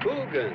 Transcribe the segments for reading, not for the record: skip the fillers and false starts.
Coogan.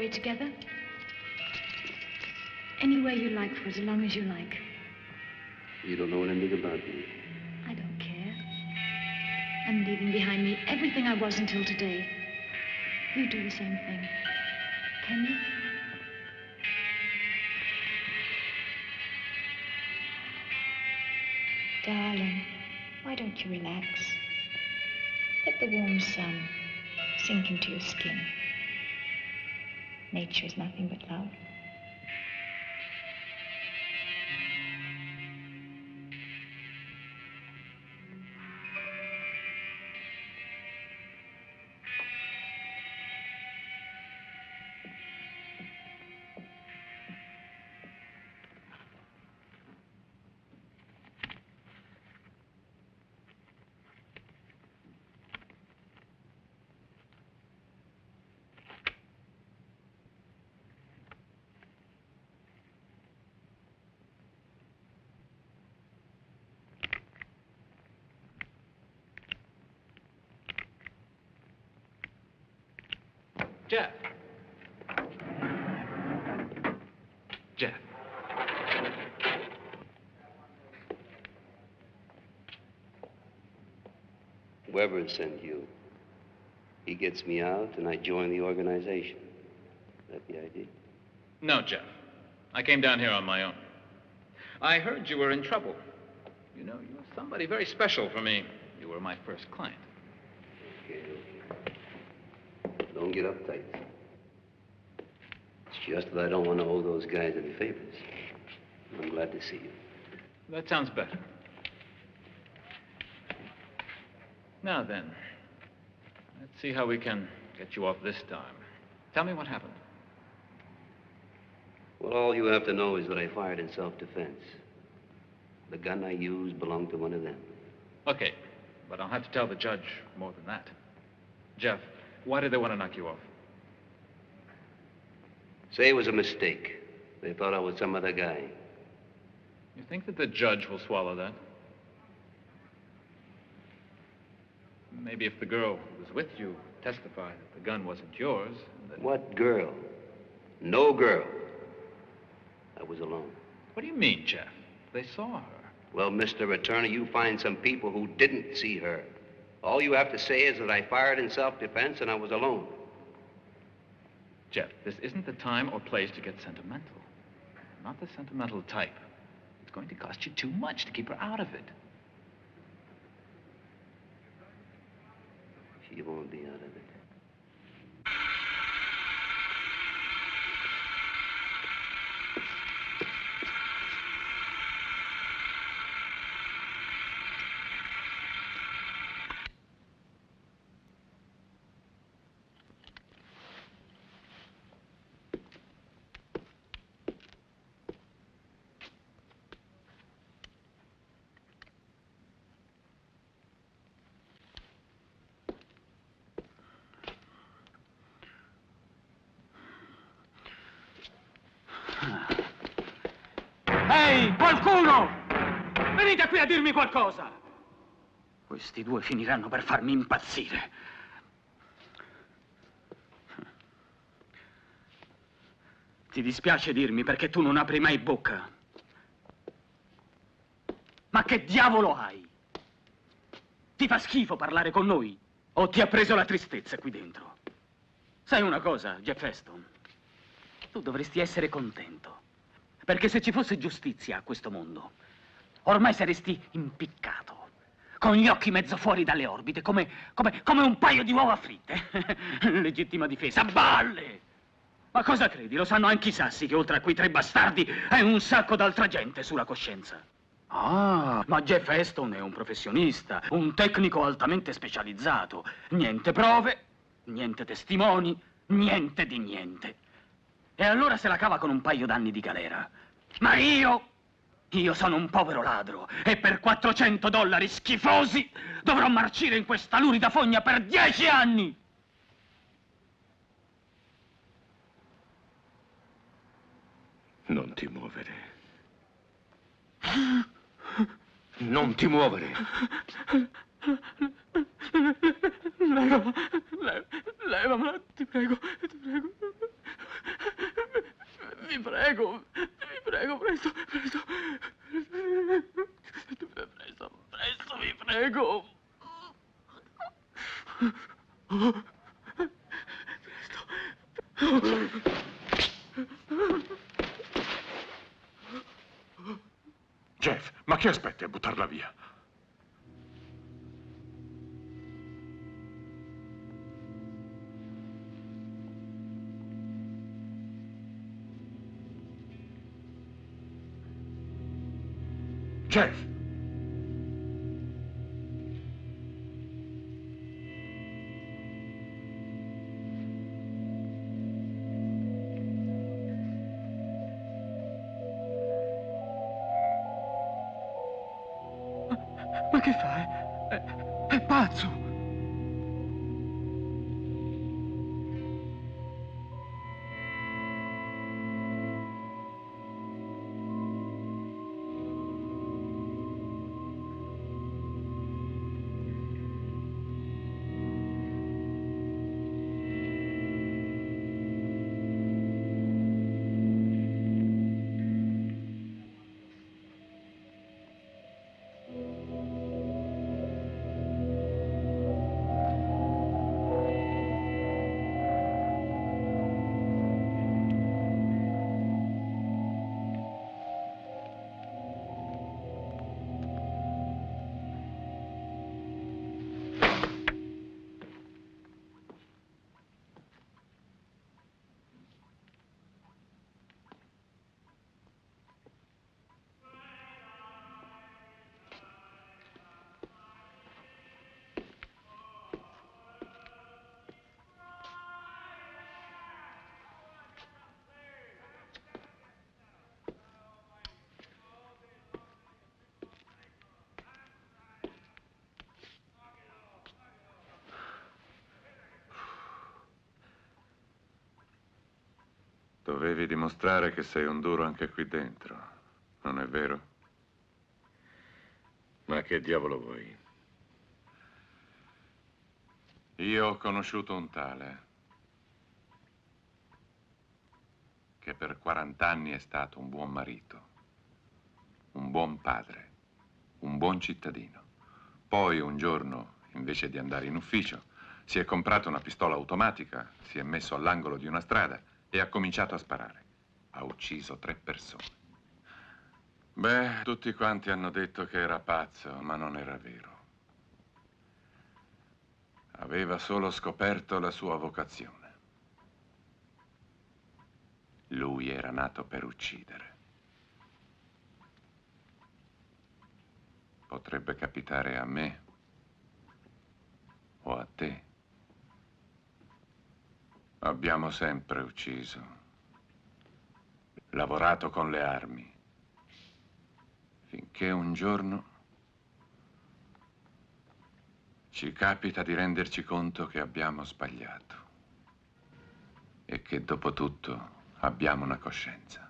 Together? Anywhere you like for as long as you like. You don't know anything about me. I don't care. I'm leaving behind me everything I was until today. You do the same thing. Can you? Darling, why don't you relax? Let the warm sun sink into your skin. Nature is nothing but love. Jeff. Jeff. Weber sent you. He gets me out, and I join the organization. Is that the idea? No, Jeff. I came down here on my own. I heard you were in trouble. You know, you're somebody very special for me. You were my first client. Okay. Don't get uptight. It's just that I don't want to owe those guys any favors. I'm glad to see you. That sounds better. Now then, let's see how we can get you off this time. Tell me what happened. Well, all you have to know is that I fired in self-defense. The gun I used belonged to one of them. Okay, but I'll have to tell the judge more than that. Jeff, why did they want to knock you off? Say it was a mistake. They thought I was some other guy. You think that the judge will swallow that? Maybe if the girl who was with you testified that the gun wasn't yours, then... What girl? No girl. I was alone. What do you mean, Jeff? They saw her. Well, Mr. Attorney, you find some people who didn't see her. All you have to say is that I fired in self-defense and I was alone. Jeff, this isn't the time or place to get sentimental. I'm not the sentimental type. It's going to cost you too much to keep her out of it. She won't be out of it. Qualcuno! Venite qui a dirmi qualcosa! Questi due finiranno per farmi impazzire. Ti dispiace dirmi perché tu non apri mai bocca. Ma che diavolo hai? Ti fa schifo parlare con noi? O ti ha preso la tristezza qui dentro? Sai una cosa, Jeff Aston? Tu dovresti essere contento. Perché se ci fosse giustizia a questo mondo, ormai saresti impiccato, con gli occhi mezzo fuori dalle orbite, come un paio di uova fritte. Legittima difesa, balle! Ma cosa credi? Lo sanno anche i sassi che oltre a quei tre bastardi hai un sacco d'altra gente sulla coscienza. Ah, ma Jeff Aston è un professionista, un tecnico altamente specializzato. Niente prove, niente testimoni, niente di niente. E allora se la cava con un paio d'anni di galera. Ma io sono un povero ladro e per $400 schifosi dovrò marcire in questa lurida fogna per 10 anni! Non ti muovere. Non ti muovere. Levamela, ti prego, ti prego. Vi prego, presto, presto. Presto, vi prego. Presto. Jeff, ma che aspetti a buttarla via? Jeff! Ma che fai? È pazzo! Dovevi dimostrare che sei un duro anche qui dentro, non è vero? Ma che diavolo vuoi? Io ho conosciuto un tale che per 40 anni è stato un buon marito, un buon padre, un buon cittadino. Poi un giorno, invece di andare in ufficio, si è comprato una pistola automatica, si è messo all'angolo di una strada e ha cominciato a sparare. Ha ucciso 3 persone. Beh, tutti quanti hanno detto che era pazzo, ma non era vero. Aveva solo scoperto la sua vocazione. Lui era nato per uccidere. Potrebbe capitare a me o a te. Abbiamo sempre ucciso, lavorato con le armi, finché un giorno ci capita di renderci conto che abbiamo sbagliato e che dopo tutto abbiamo una coscienza.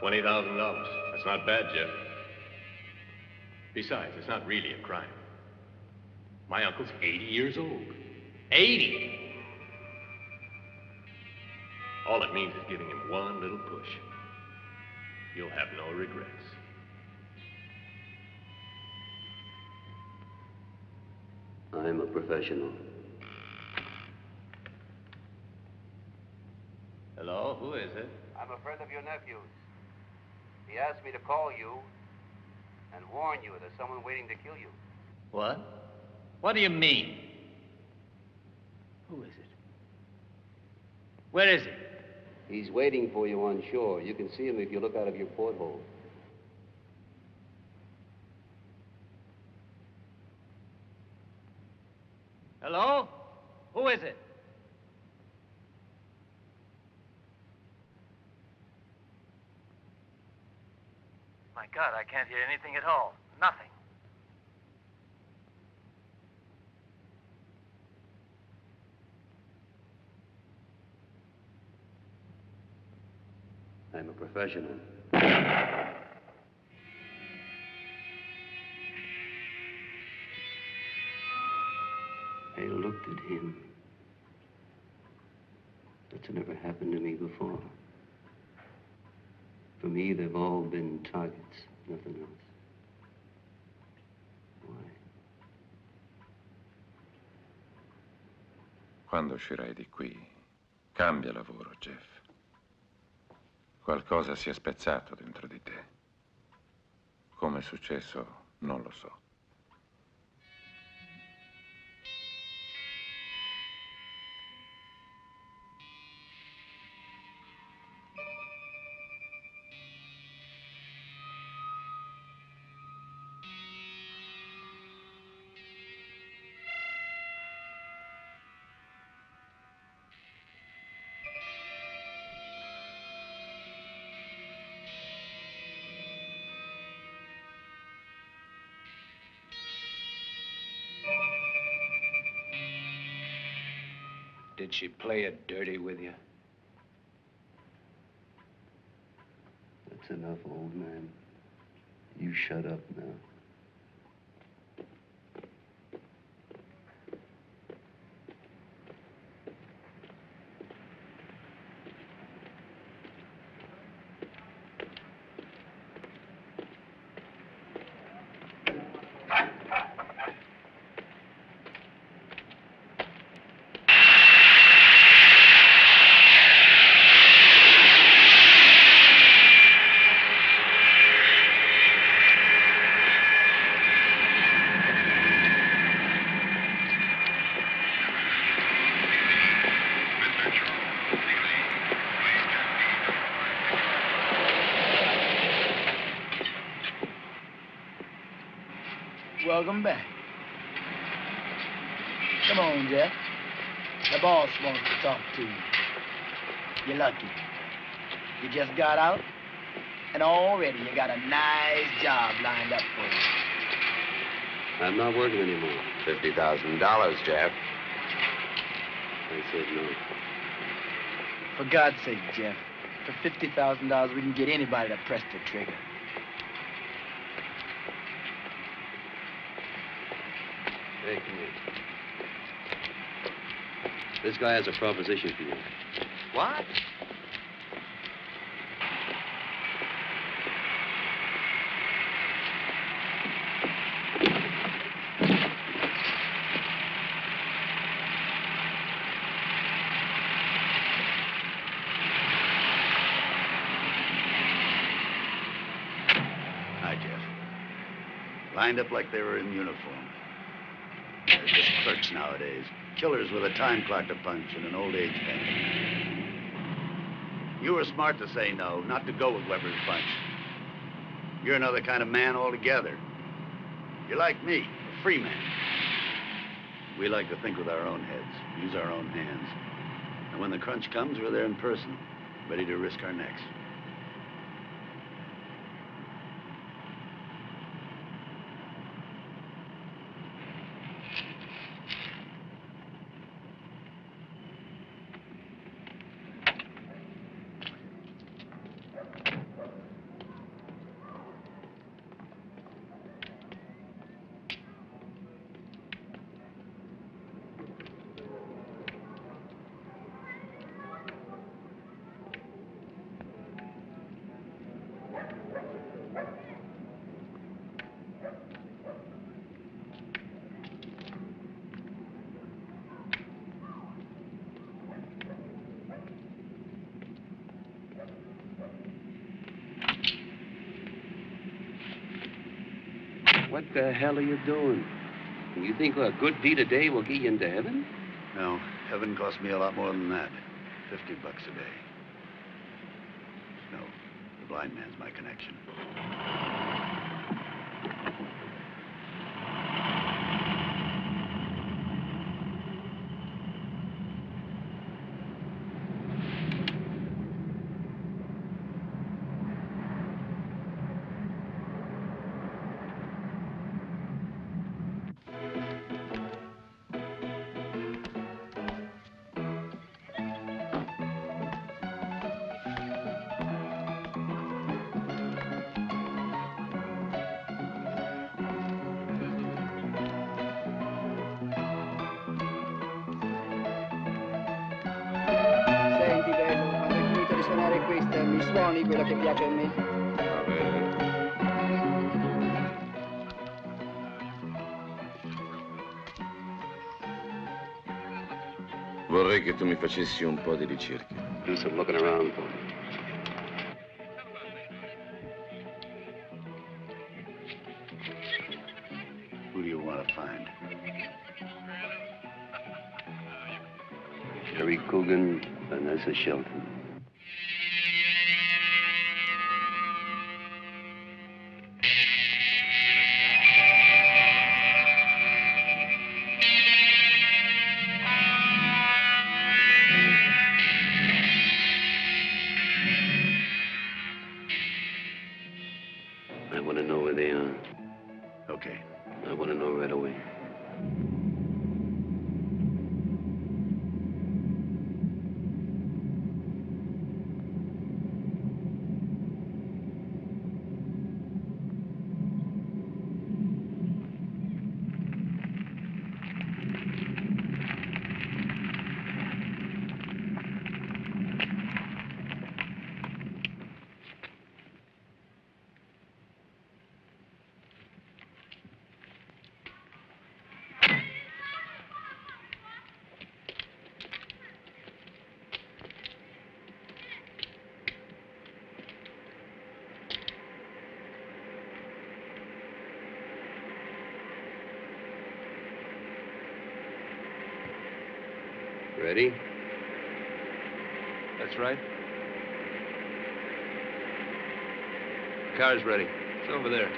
$20,000. That's not bad, Jeff. Besides, it's not really a crime. My uncle's 80 years old. 80! All it means is giving him one little push. You'll have no regrets. I'm a professional. Hello, who is it? I'm a friend of your nephew's. He asked me to call you and warn you there's someone waiting to kill you. What? What do you mean? Who is it? Where is he? He's waiting for you on shore. You can see him if you look out of your porthole. Hello? Who is it? My God, I can't hear anything at all. Nothing. I'm a professional. I looked at him. That's never happened to me before. For me, they've all been targets, nothing else. Why? Quando uscirai di qui, cambia lavoro, Jeff. Qualcosa si è spezzato dentro di te. Come è successo, non lo so. Did she play it dirty with you? That's enough, old man. You shut up now. Welcome back. Come on, Jeff. The boss wants to talk to you. You're lucky. You just got out, and already you got a nice job lined up for you. I'm not working anymore. $50,000, Jeff. I said no. For God's sake, Jeff. For $50,000, we can get anybody to press the trigger. Hey, come here. This guy has a proposition for you. What? Hi, Jeff. Lined up like they were in uniform. They're just clerks nowadays. Killers with a time clock to punch and an old age pension. You were smart to say no, not to go with Weber's bunch. You're another kind of man altogether. You're like me, a free man. We like to think with our own heads, use our own hands. And when the crunch comes, we're there in person, ready to risk our necks. What the hell are you doing? You think a good deed a day will get you into heaven? No, heaven costs me a lot more than that. $50 a day. No, the blind man's my connection. Senti, bello, quando hai finito di suonare questa, mi suoni quella che piace a me? Va bene. Vorrei che tu mi facessi un po' di ricerca. Do some looking around for me. Who do you want to find? Jerry Coogan, Vanessa Shelton. I want to know where they are. Okay. I want to know right away. Ready? That's right. The car's ready. It's over there.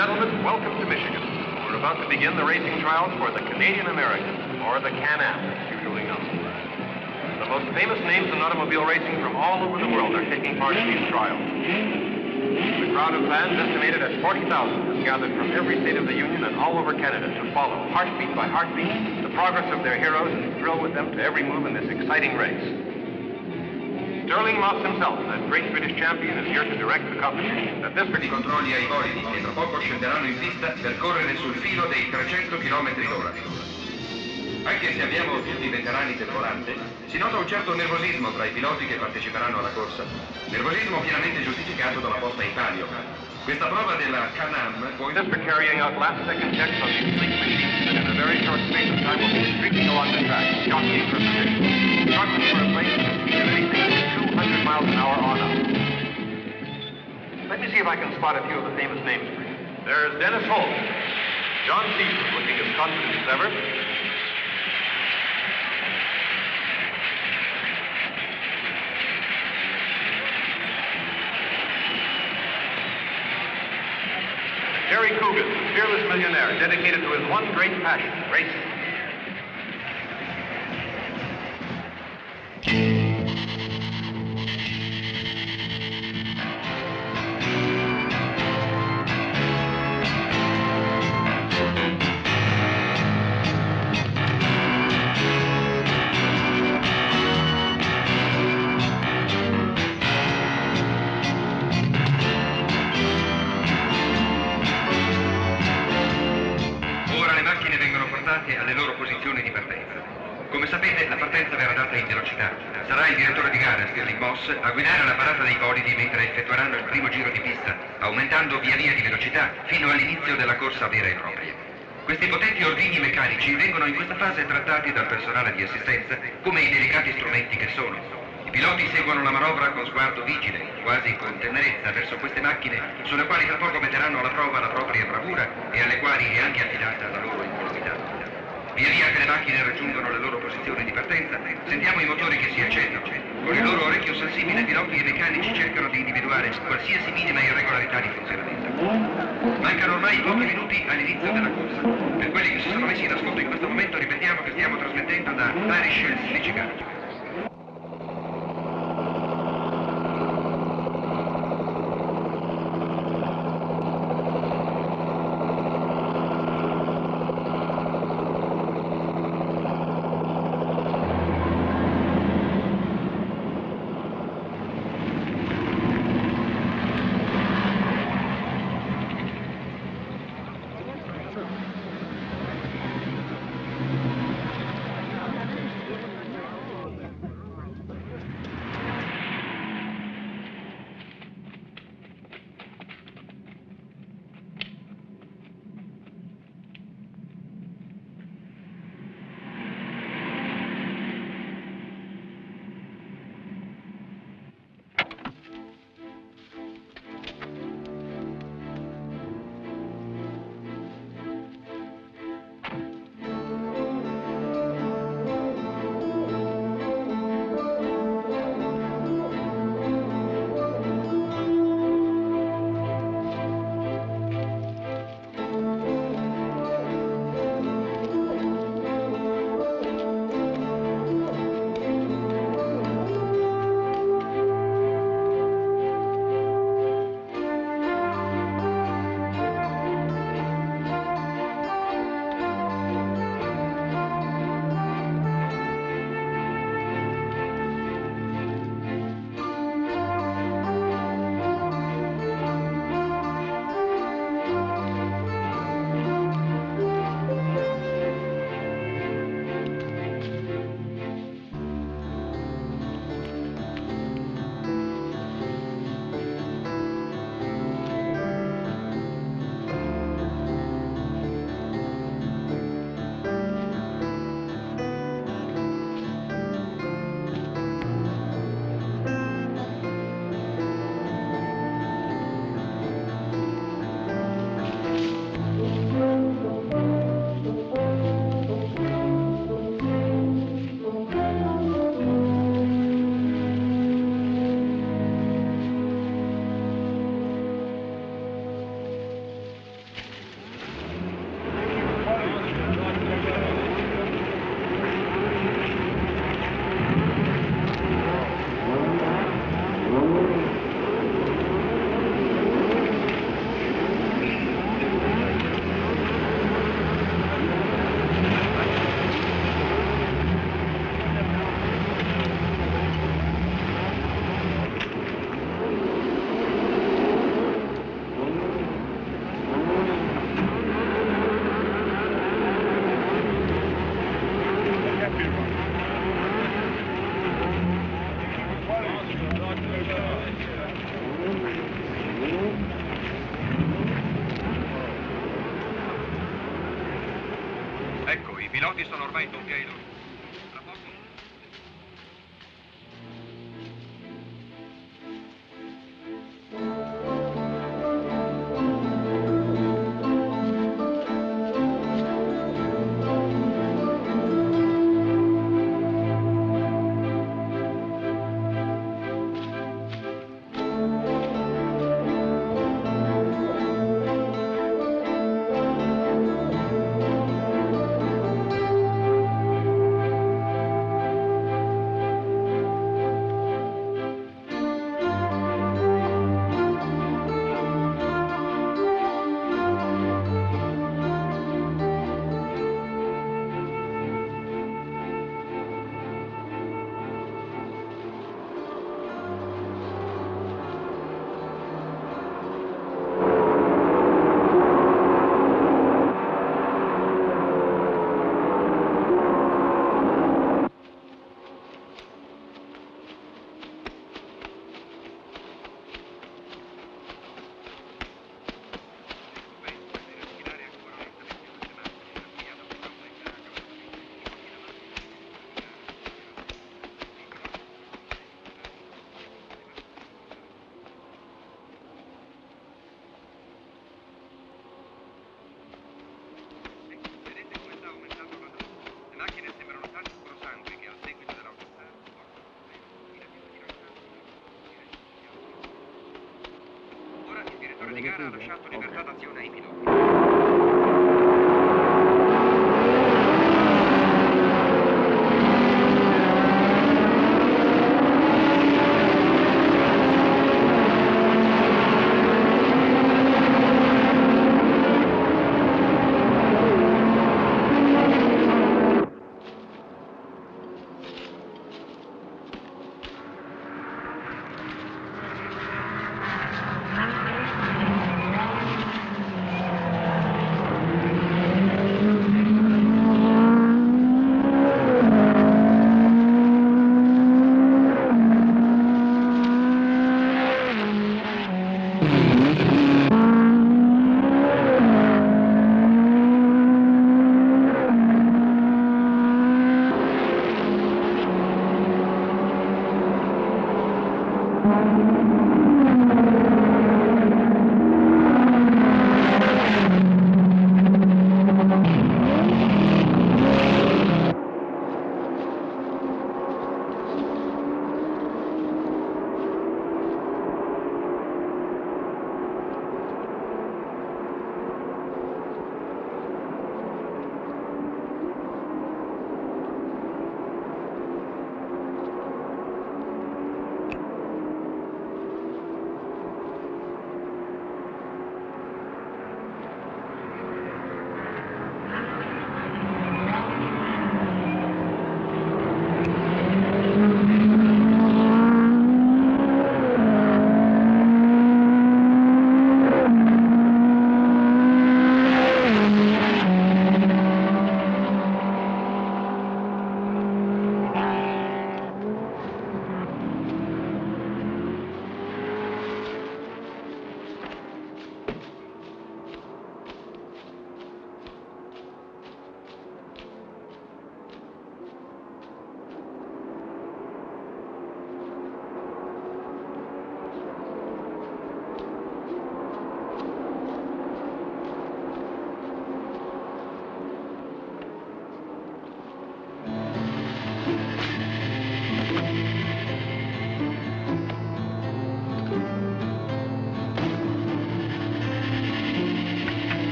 Gentlemen, welcome to Michigan. We're about to begin the racing trials for the Canadian American, or the Can-Am, as usually known. The most famous names in automobile racing from all over the world are taking part in these trials. The crowd of fans, estimated at 40,000, has gathered from every state of the Union and all over Canada to follow, heartbeat by heartbeat, the progress of their heroes and thrill with them to every move in this exciting race. Sterling Moss himself, that great British champion, is here to direct the competition. At this I controlli ai bolidi che tra poco scenderanno in pista per correre sul filo dei 300 km/h. Anche se abbiamo tutti i veterani del volante, si nota un certo nervosismo tra i piloti che parteciperanno alla corsa. Nervosismo pienamente giustificato dalla posta in palio. Questa prova della Can-Am può... Just for carrying out last-second checks on these sleek machines that in a very short space of time will be streaking along the track, jockeying for position, struggling for a place at a speed of anything from 200 miles an hour on up. Let me see if I can spot a few of the famous names for you. There's Dennis Holt. John Cecil, looking as confident as ever. Jerry Coogan, the fearless millionaire, dedicated to his one great passion, racing. Alle loro posizioni di partenza. Come sapete, la partenza verrà data in velocità. Sarà il direttore di gara, Stirling Moss, a guidare la parata dei bolidi mentre effettueranno il primo giro di pista, aumentando via via di velocità fino all'inizio della corsa vera e propria. Questi potenti ordigni meccanici vengono in questa fase trattati dal personale di assistenza come i delicati strumenti che sono. I piloti seguono la manovra con sguardo vigile, quasi con tenerezza, verso queste macchine sulle quali tra poco metteranno alla prova la propria bravura e alle quali è anche affidata la loro incolumità. Via via che le macchine raggiungono le loro posizioni di partenza, sentiamo i motori che si accendono. Con il loro orecchio sensibile, piloti e meccanici cercano di individuare qualsiasi minima irregolarità di funzionamento. Mancano ormai pochi minuti all'inizio della corsa. Per quelli che si sono messi in ascolto in questo momento, ripetiamo che stiamo trasmettendo da Parish Hills di Chicago. qui sono ormai doppi ai loro. Tra poco... Di gara ha lasciato libertà d'azione ai piloti.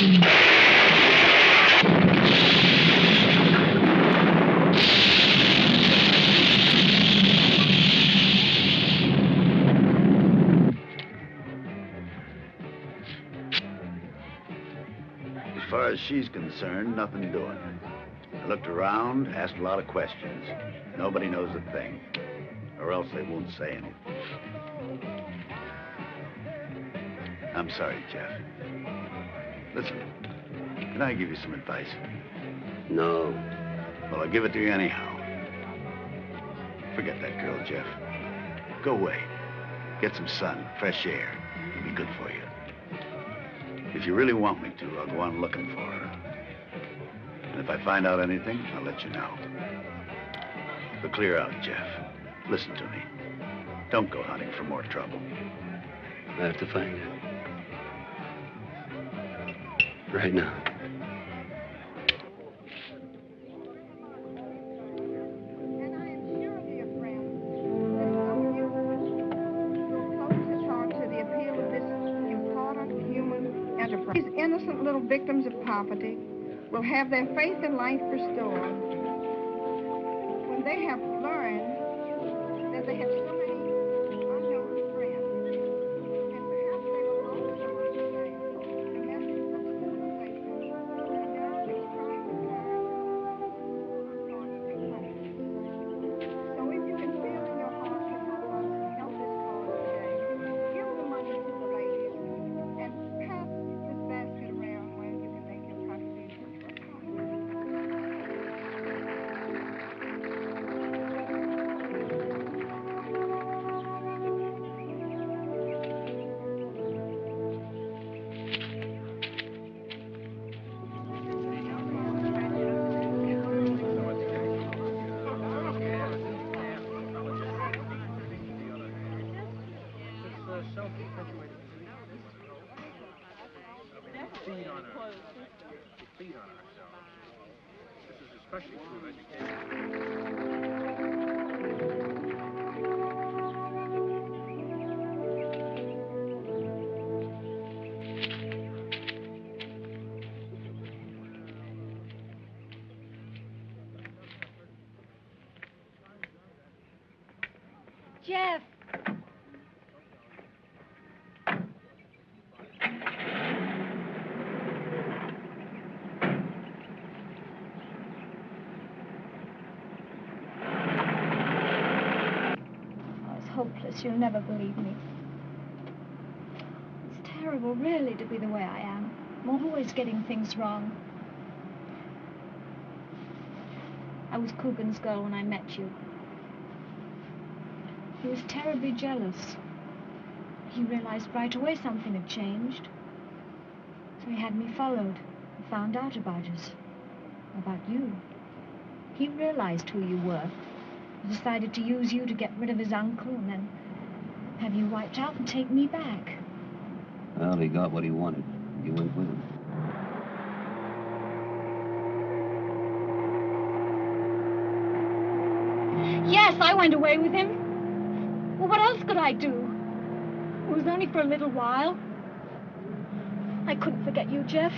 As far as she's concerned, nothing doing. I looked around, asked a lot of questions. Nobody knows a thing, or else they won't say anything. I'm sorry, Jeff. Listen, can I give you some advice? No. Well, I'll give it to you anyhow. Forget that girl, Jeff. Go away. Get some sun, fresh air. It'll be good for you. If you really want me to, I'll go on looking for her. And if I find out anything, I'll let you know. But clear out, Jeff. Listen to me. Don't go hunting for more trouble. I have to find her. Right now. These innocent little victims of poverty will have their faith in life restored when they have learned that they have so many unknown friends, and perhaps they will also understand the message of civilization that Americans try to carry across the country. So if you can feel in your heart to help us help this cause today, give the money to the ladies and pass this basket around where you can make your contribution to a cause. Jeff! It's hopeless. You'll never believe me. It's terrible, really, to be the way I am. I'm always getting things wrong. I was Coogan's girl when I met you. He was terribly jealous. He realized right away something had changed. So he had me followed and found out about us. About you. He realized who you were. He decided to use you to get rid of his uncle and then have you wiped out and take me back. Well, he got what he wanted. You went with him. Yes, I went away with him. Well, what else could I do? It was only for a little while. I couldn't forget you, Jeff.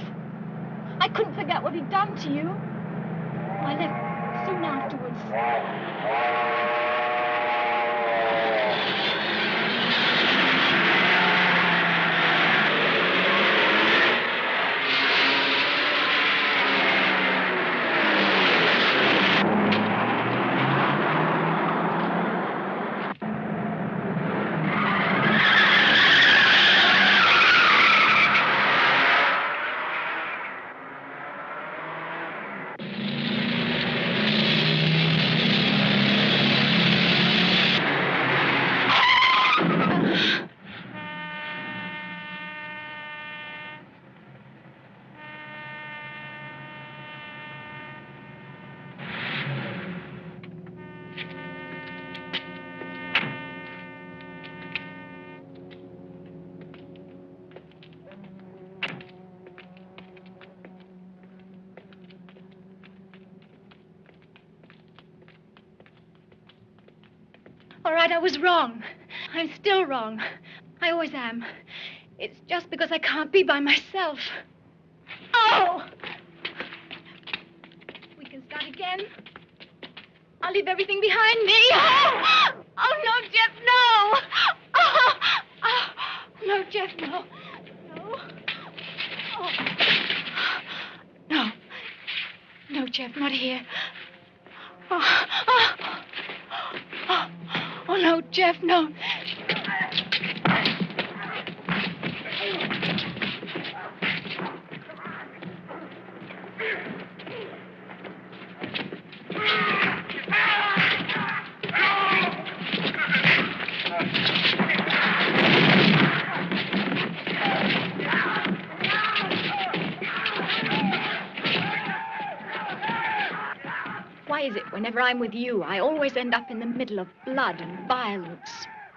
I couldn't forget what he'd done to you. I left soon afterwards. All right, I was wrong. I'm still wrong. I always am. It's just because I can't be by myself. I'll leave everything behind me. Oh, oh no, Jeff, no. Oh, oh, no, Jeff, no. No. Oh. No. No, Jeff, not here. Oh, oh, oh, oh no, Jeff, no. Why is it whenever I'm with you, I always end up in the middle of blood and violence?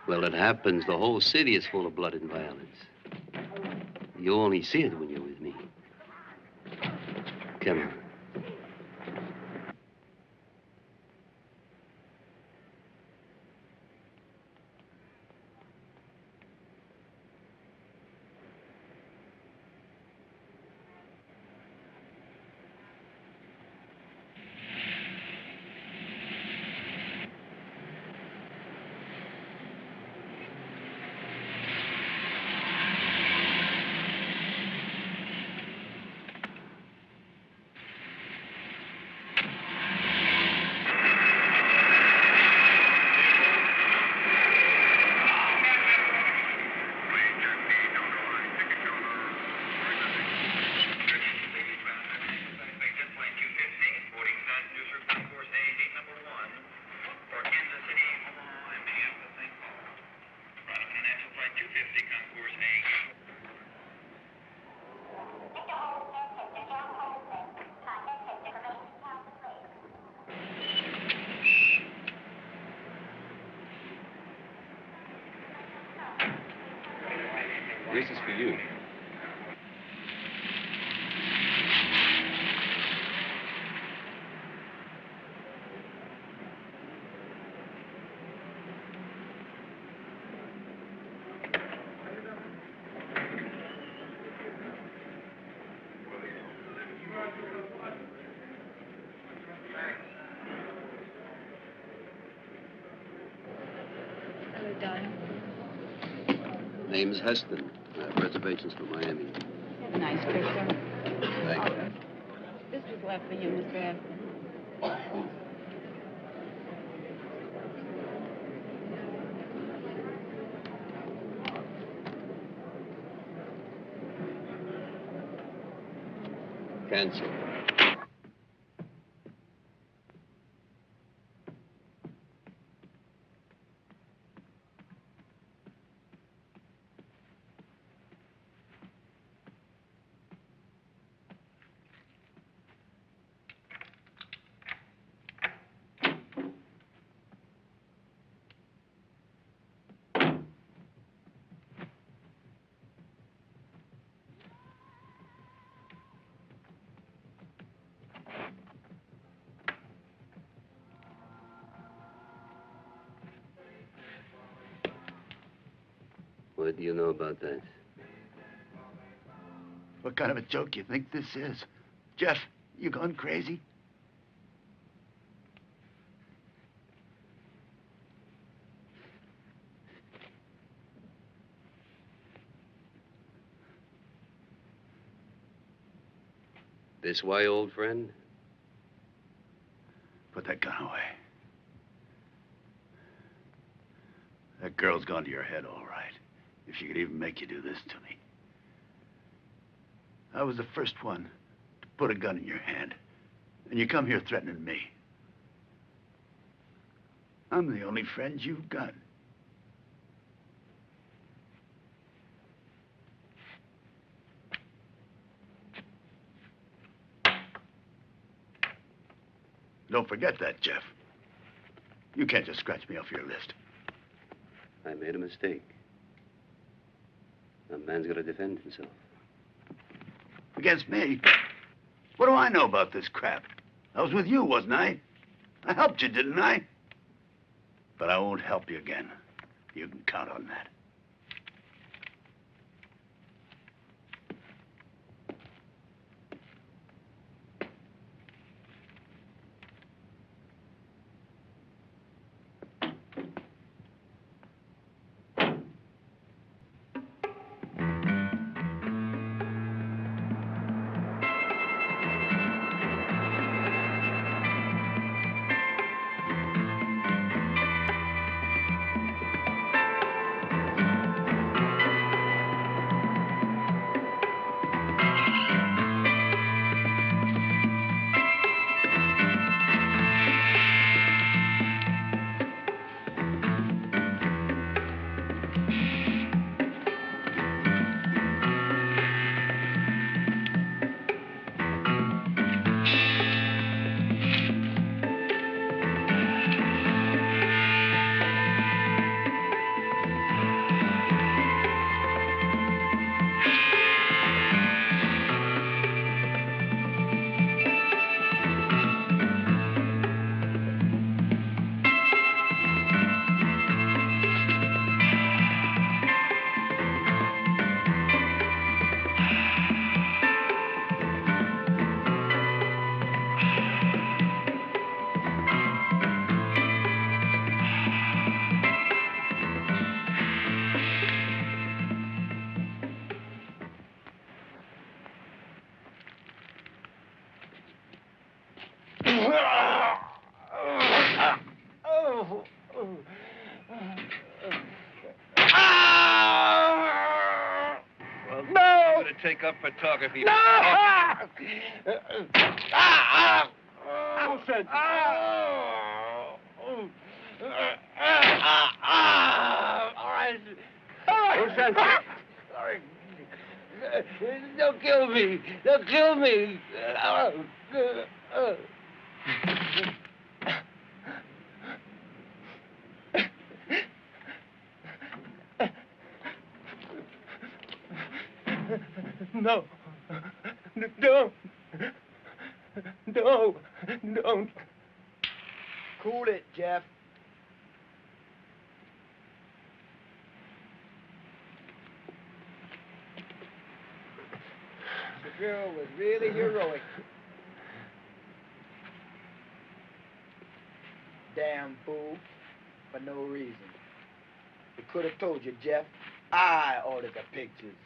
Well, it happens. The whole city is full of blood and violence. You only see it when you're with me. Come on. This is for you. Hello, darling. Name's Heston. I have reservations for Miami. Have a nice trip, sir. Thank you. This was left for you, Mr. Evans. Cancel. What do you know about that? What kind of a joke you think this is? Jeff, you gone crazy? This why, old friend? Put that gun away. That girl's gone to your head, all right. If she could even make you do this to me. I was the first one to put a gun in your hand. And you come here threatening me. I'm the only friend you've got. Don't forget that, Jeff. You can't just scratch me off your list. I made a mistake. A man's got to defend himself. Against me? What do I know about this crap? I was with you, wasn't I? I helped you, didn't I? But I won't help you again. You can count on that. take up photography. No! Wilson! All right. Wilson! Sorry. Don't kill me. Don't kill me. No. Don't. No. Don't. Cool it, Jeff. The girl was really heroic. Damn fool. For no reason. I could have told you, Jeff. I ordered the pictures.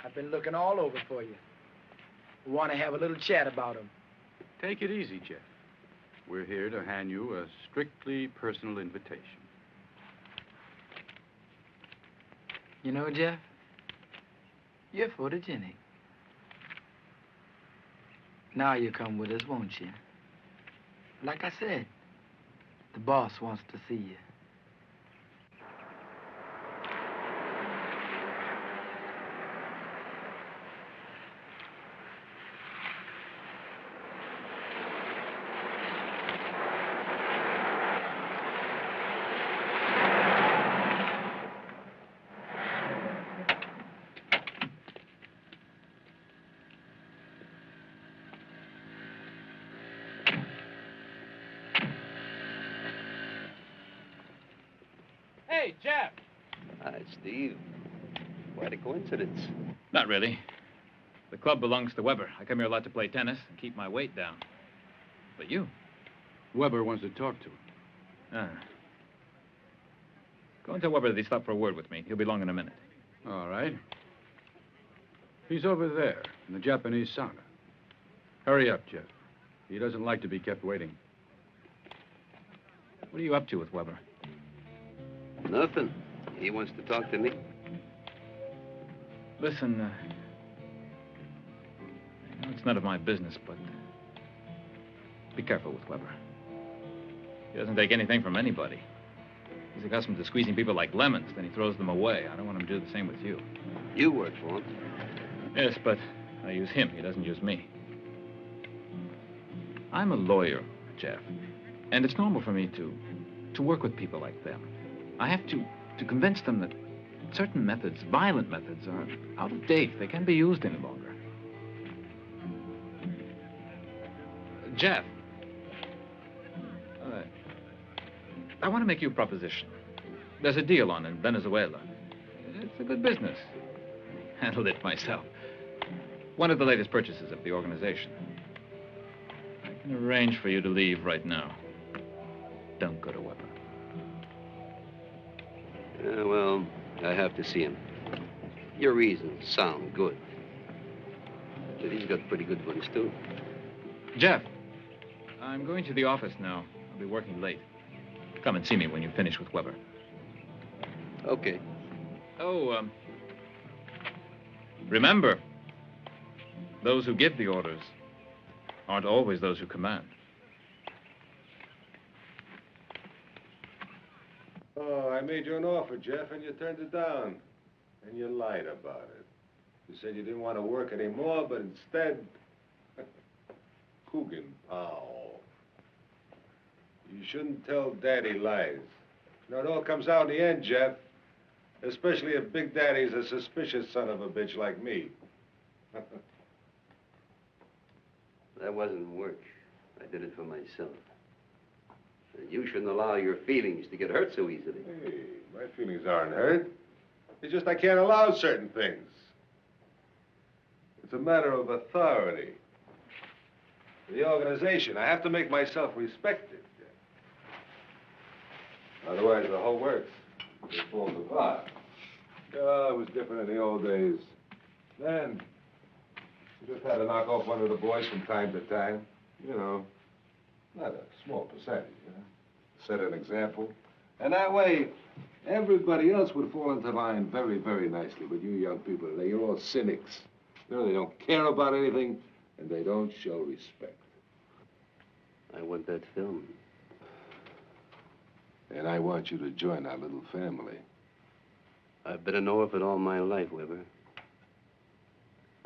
I've been looking all over for you. We want to have a little chat about them. Take it easy, Jeff. We're here to hand you a strictly personal invitation. You know, Jeff, you're photogenic. Now you come with us, won't you? Like I said, the boss wants to see you. Hey, Jeff! Hi, Steve. Quite a coincidence. Not really. The club belongs to Weber. I come here a lot to play tennis and keep my weight down. But you? Weber wants to talk to him. Ah. Go and tell Weber that he stopped for a word with me. He'll be along in a minute. All right. He's over there in the Japanese sauna. Hurry up, Jeff. He doesn't like to be kept waiting. What are you up to with Weber? Nothing. He wants to talk to me. Listen, I know it's none of my business, but be careful with Weber. He doesn't take anything from anybody. He's accustomed to squeezing people like lemons, then he throws them away. I don't want him to do the same with you. You work for him. Yes, but I use him. He doesn't use me. I'm a lawyer, Jeff, and it's normal for me to work with people like them. I have to convince them that certain methods, violent methods, are out of date. They can't be used any longer. Jeff, I want to make you a proposition. There's a deal on in Venezuela. It's a good business. Handled it myself. One of the latest purchases of the organization. I can arrange for you to leave right now. Don't go to Weber. Well, I have to see him. Your reasons sound good. But he's got pretty good ones, too. Jeff, I'm going to the office now. I'll be working late. Come and see me when you finish with Weber. Okay. Oh, remember, those who give the orders aren't always those who command. Oh, I made you an offer, Jeff, and you turned it down. And you lied about it. You said you didn't want to work anymore, but instead... Coogan Powell. You shouldn't tell Daddy lies. You know, it all comes out in the end, Jeff. Especially if Big Daddy's a suspicious son of a bitch like me. That wasn't work. I did it for myself. And you shouldn't allow your feelings to get hurt so easily. Hey, my feelings aren't hurt. It's just I can't allow certain things. It's a matter of authority. The organization, I have to make myself respected. Otherwise, the whole works. It falls apart. Oh, it was different in the old days. Then, you just had to knock off one of the boys from time to time. You know, not a small percentage, you know. Set an example. And that way, Everybody else would fall into line very, very nicely, but you young people today, you're all cynics. You know, they don't care about anything, and they don't show respect. I want that film. And I want you to join our little family. I've been an orphan all my life, Weber.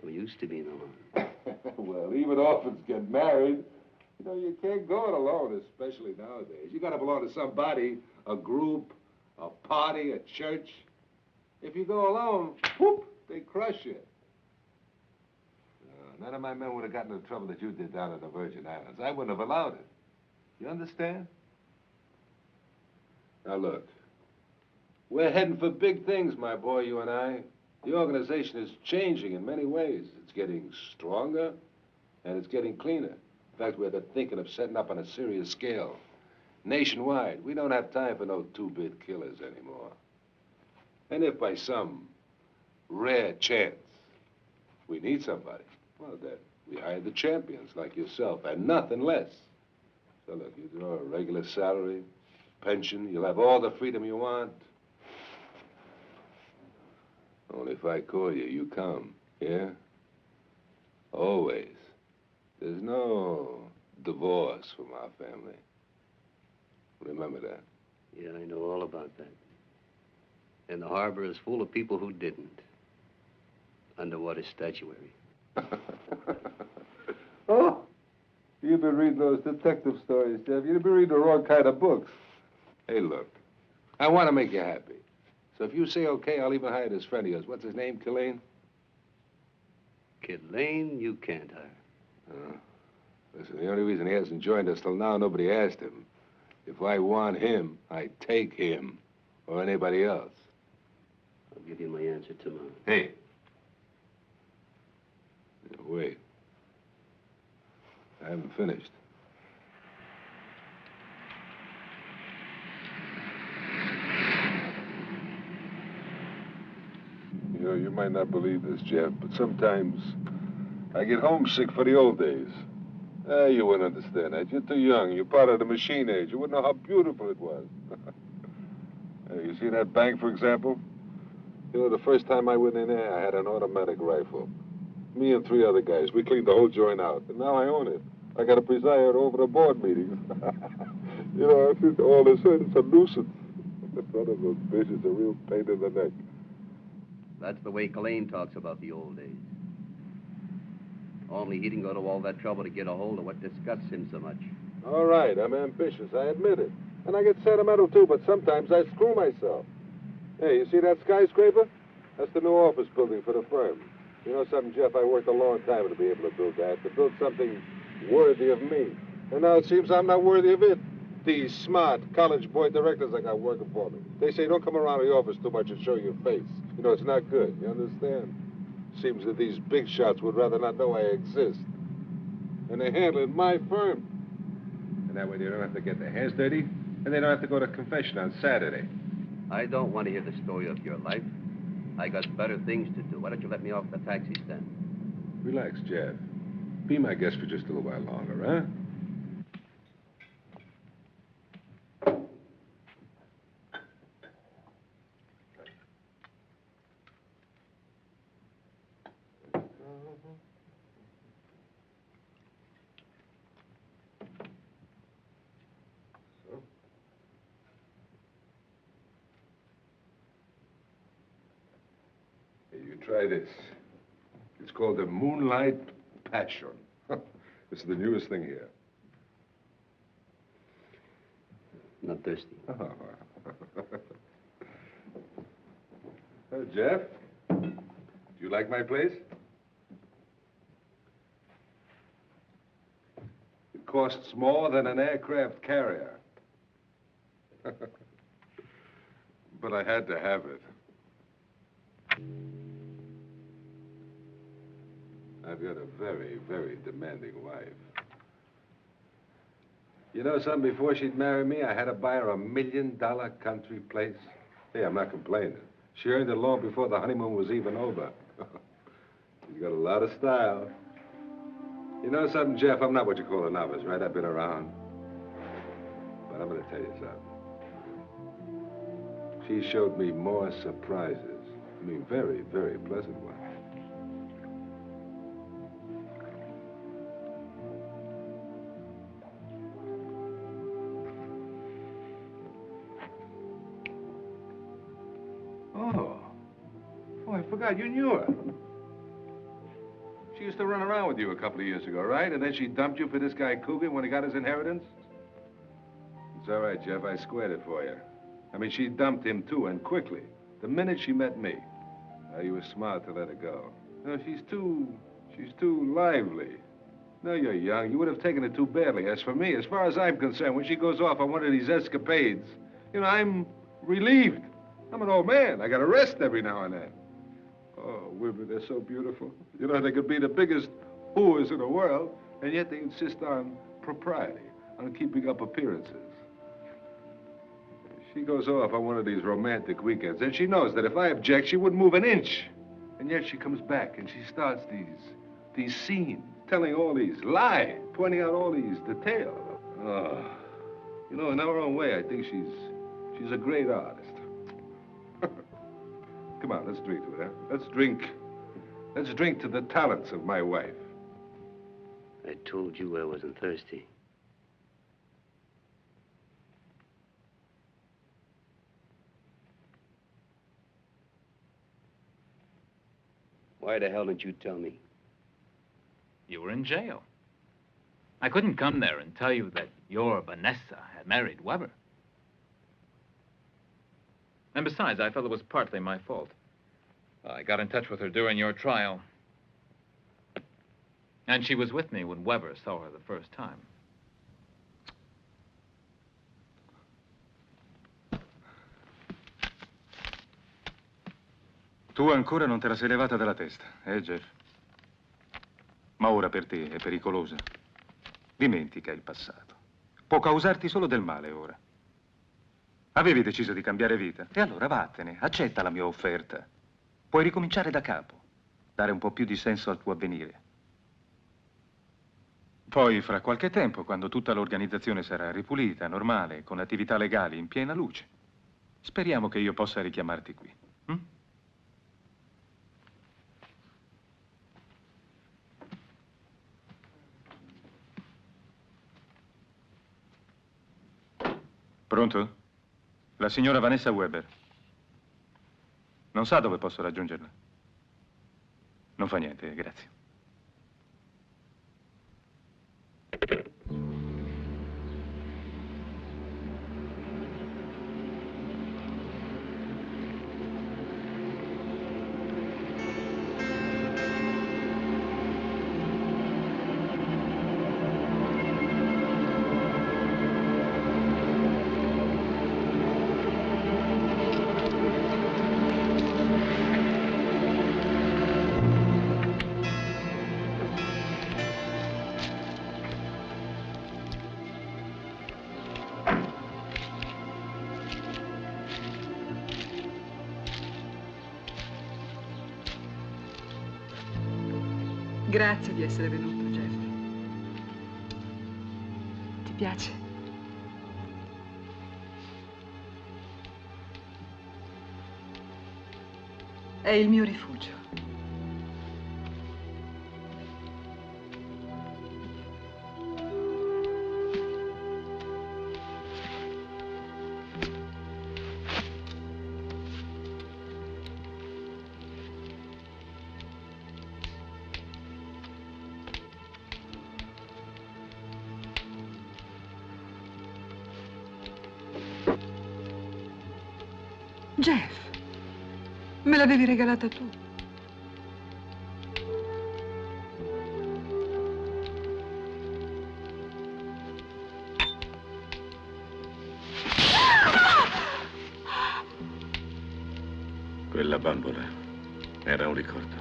I'm used to being alone. Well, even orphans get married. You know, you can't go it alone, especially nowadays. You gotta belong to somebody, a group, a party, a church. If you go alone, whoop, they crush you. None of my men would have gotten into the trouble that you did down in the Virgin Islands. I wouldn't have allowed it. You understand? Now, look. We're heading for big things, my boy, you and I. The organization is changing in many ways. It's getting stronger, and it's getting cleaner. In fact, we're thinking of setting up on a serious scale. Nationwide, we don't have time for no two-bit killers anymore. And if by some rare chance we need somebody, well, then we hire the champions like yourself, and nothing less. So look, you draw a regular salary, pension, you'll have all the freedom you want. Only if I call you, you come, yeah? Always. There's no divorce from our family. Remember that. Yeah, I know all about that. And the harbor is full of people who didn't. Underwater statuary. Oh, you've been reading those detective stories, Jeff. You've been reading the wrong kind of books. Hey, look, I want to make you happy. So if you say okay, I'll even hire this friend of yours. What's his name, Killeen? Killeen, you can't hire. Listen, the only reason he hasn't joined us till now, nobody asked him. If I want him, I take him or anybody else. I'll give you my answer tomorrow. Hey. Wait. I haven't finished. You know, you might not believe this, Jeff, but sometimes I get homesick for the old days. You wouldn't understand that. You're too young. You're part of the machine age. You wouldn't know how beautiful it was. Hey, you see that bank, for example? You know, the first time I went in there, I had an automatic rifle. Me and 3 other guys. We cleaned the whole joint out. And now I own it. I got to preside over the board meetings. You know, all this, it's a nuisance. Son of a bitch, it's a real pain in the neck. That's the way Killeen talks about the old days. Only he didn't go to all that trouble to get a hold of what disgusts him so much. All right, I'm ambitious, I admit it. And I get sentimental too, but sometimes I screw myself. Hey, you see that skyscraper? That's the new office building for the firm. You know something, Jeff? I worked a long time to be able to build that, to build something worthy of me. And now it seems I'm not worthy of it. These smart college boy directors I got working for me. They say don't come around the office too much and show your face. You know, it's not good, you understand? Seems that these big shots would rather not know I exist. And they handle it my firm. And that way they don't have to get their hands dirty, and they don't have to go to confession on Saturday. I don't want to hear the story of your life. I got better things to do. Why don't you let me off the taxi stand? Relax, Jeff. Be my guest for just a little while longer, huh? Try this. It's called the Moonlight Passion. This is the newest thing here. Not thirsty. Jeff, do you like my place? It costs more than an aircraft carrier. But I had to have it. I've got a very, very demanding wife. You know something? Before she'd marry me, I had to buy her $1 million country place. Hey, I'm not complaining. She earned it long before the honeymoon was even over. She's got a lot of style. You know something, Jeff? I'm not what you call a novice, right? I've been around. But I'm going to tell you something. She showed me more surprises. I mean, very, very pleasant ones. Oh, I forgot. You knew her. She used to run around with you a couple of years ago, right? And then she dumped you for this guy Coogan when he got his inheritance? It's all right, Jeff. I squared it for you. I mean, she dumped him, too, and quickly. The minute she met me. You were smart to let her go. No, she's too lively. No, you're young. You would have taken it too badly. As for me, as far as I'm concerned, when she goes off on one of these escapades, you know, I'm relieved. I'm an old man. I got to rest every now and then. Oh, women, they're so beautiful. You know, they could be the biggest whores in the world, and yet they insist on propriety, on keeping up appearances. She goes off on one of these romantic weekends, and she knows that if I object, she wouldn't move an inch. And yet she comes back, and she starts these scenes, telling all these lies, pointing out all these details. Oh, you know, in our own way, I think she's a great artist. Come on, let's drink to it, huh? Let's drink. Let's drink to the talents of my wife. I told you I wasn't thirsty. Why the hell didn't you tell me? You were in jail. I couldn't come there and tell you that your Vanessa had married Weber. And besides, I felt it was partly my fault. I got in touch with her during your trial. And she was with me when Weber saw her the first time. Tu ancora non te la sei levata dalla testa, Jeff? Ma ora per te è pericolosa. Dimentica il passato. Può causarti solo del male ora. Avevi deciso di cambiare vita? E allora vattene, accetta la mia offerta. Puoi ricominciare da capo, dare un po' più di senso al tuo avvenire. Poi, fra qualche tempo, quando tutta l'organizzazione sarà ripulita, normale, con attività legali in piena luce, speriamo che io possa richiamarti qui. Pronto? La signora Vanessa Weber. Non sa dove posso raggiungerla? Non fa niente, grazie. Grazie di essere venuto, Jeff. Ti piace? È il mio rifugio. Jeff, me l'avevi regalata tu. Quella bambola era un ricordo.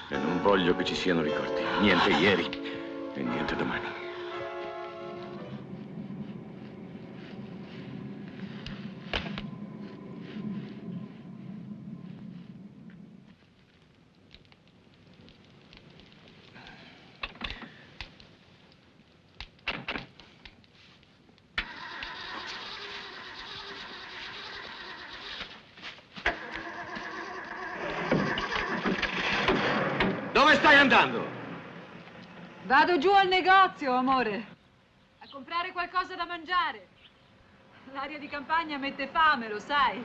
E non voglio che ci siano ricordi. Niente ieri e niente domani. Dove stai andando? Vado giù al negozio, amore. A comprare qualcosa da mangiare. L'aria di campagna mette fame, lo sai.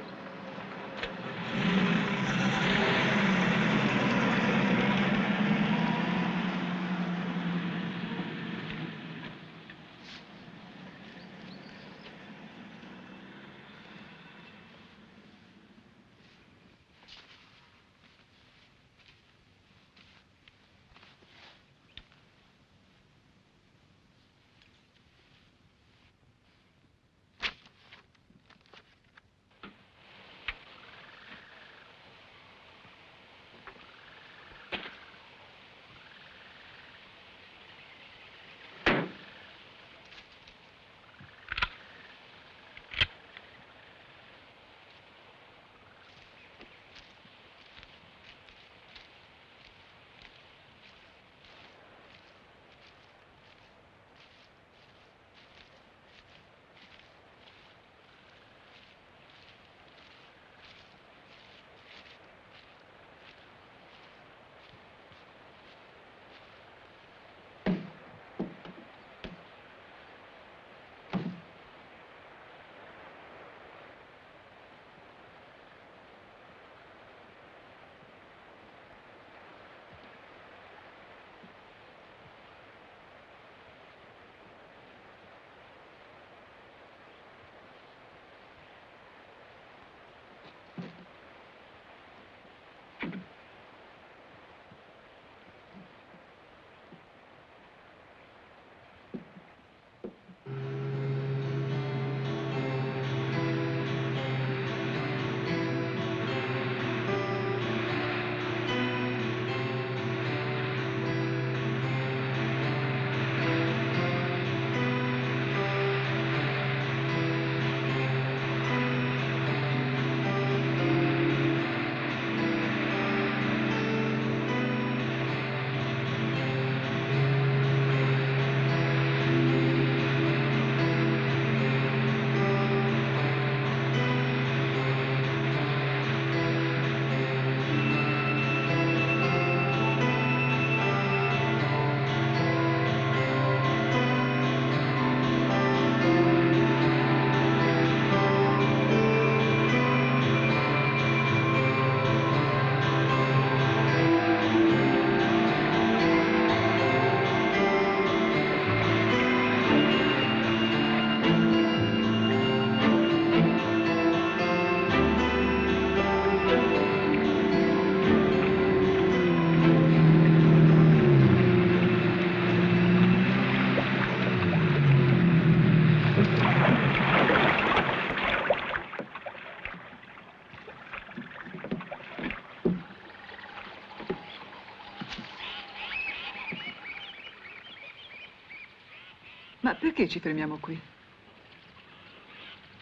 Ma perché ci fermiamo qui?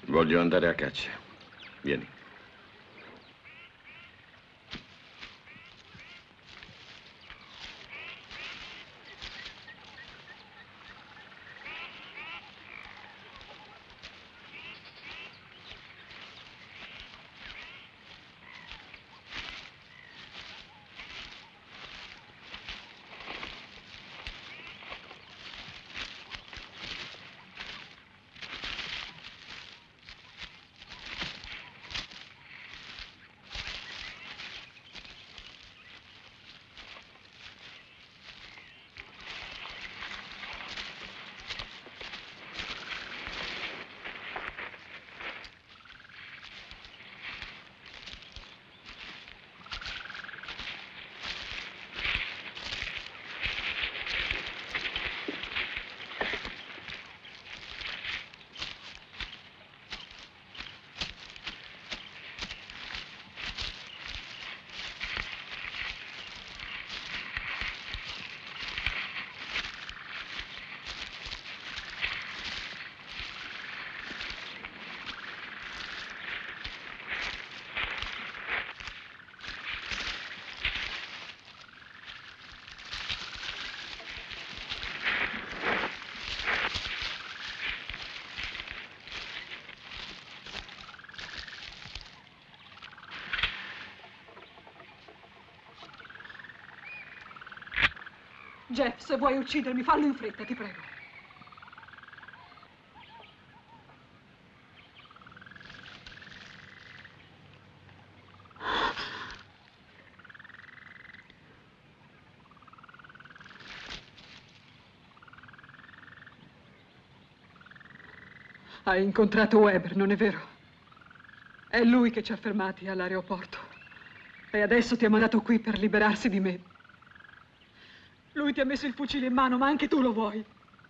Voglio andare a caccia. Vieni. Jeff, se vuoi uccidermi, fallo in fretta, ti prego. Hai incontrato Weber, non è vero? È lui che ci ha fermati all'aeroporto. E adesso ti ha mandato qui per liberarsi di me. Lui ti ha messo il fucile in mano, ma anche tu lo vuoi.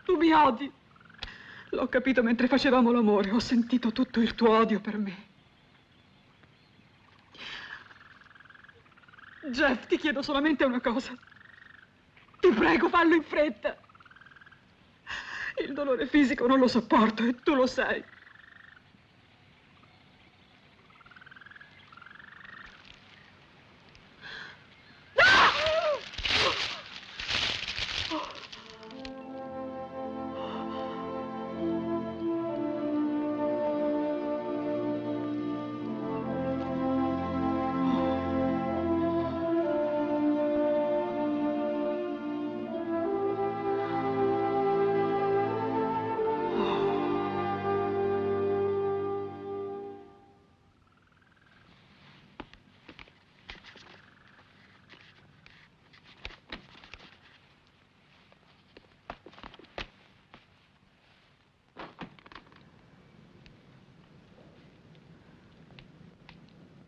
Tu mi odi. L'ho capito mentre facevamo l'amore. Ho sentito tutto il tuo odio per me. Jeff, ti chiedo solamente una cosa. Ti prego, fallo in fretta. Il dolore fisico non lo sopporto e tu lo sai.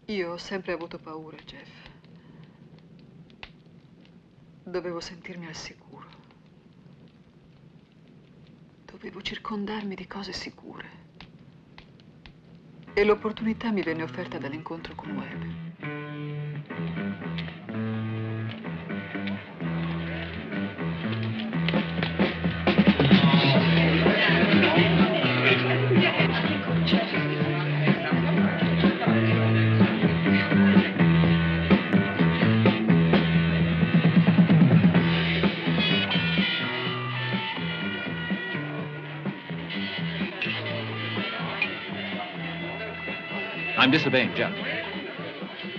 Io ho sempre avuto paura, Jeff. Dovevo sentirmi al sicuro. Dovevo circondarmi di cose sicure. E l'opportunità mi venne offerta dall'incontro con Weber. I'm disobeying Jeff.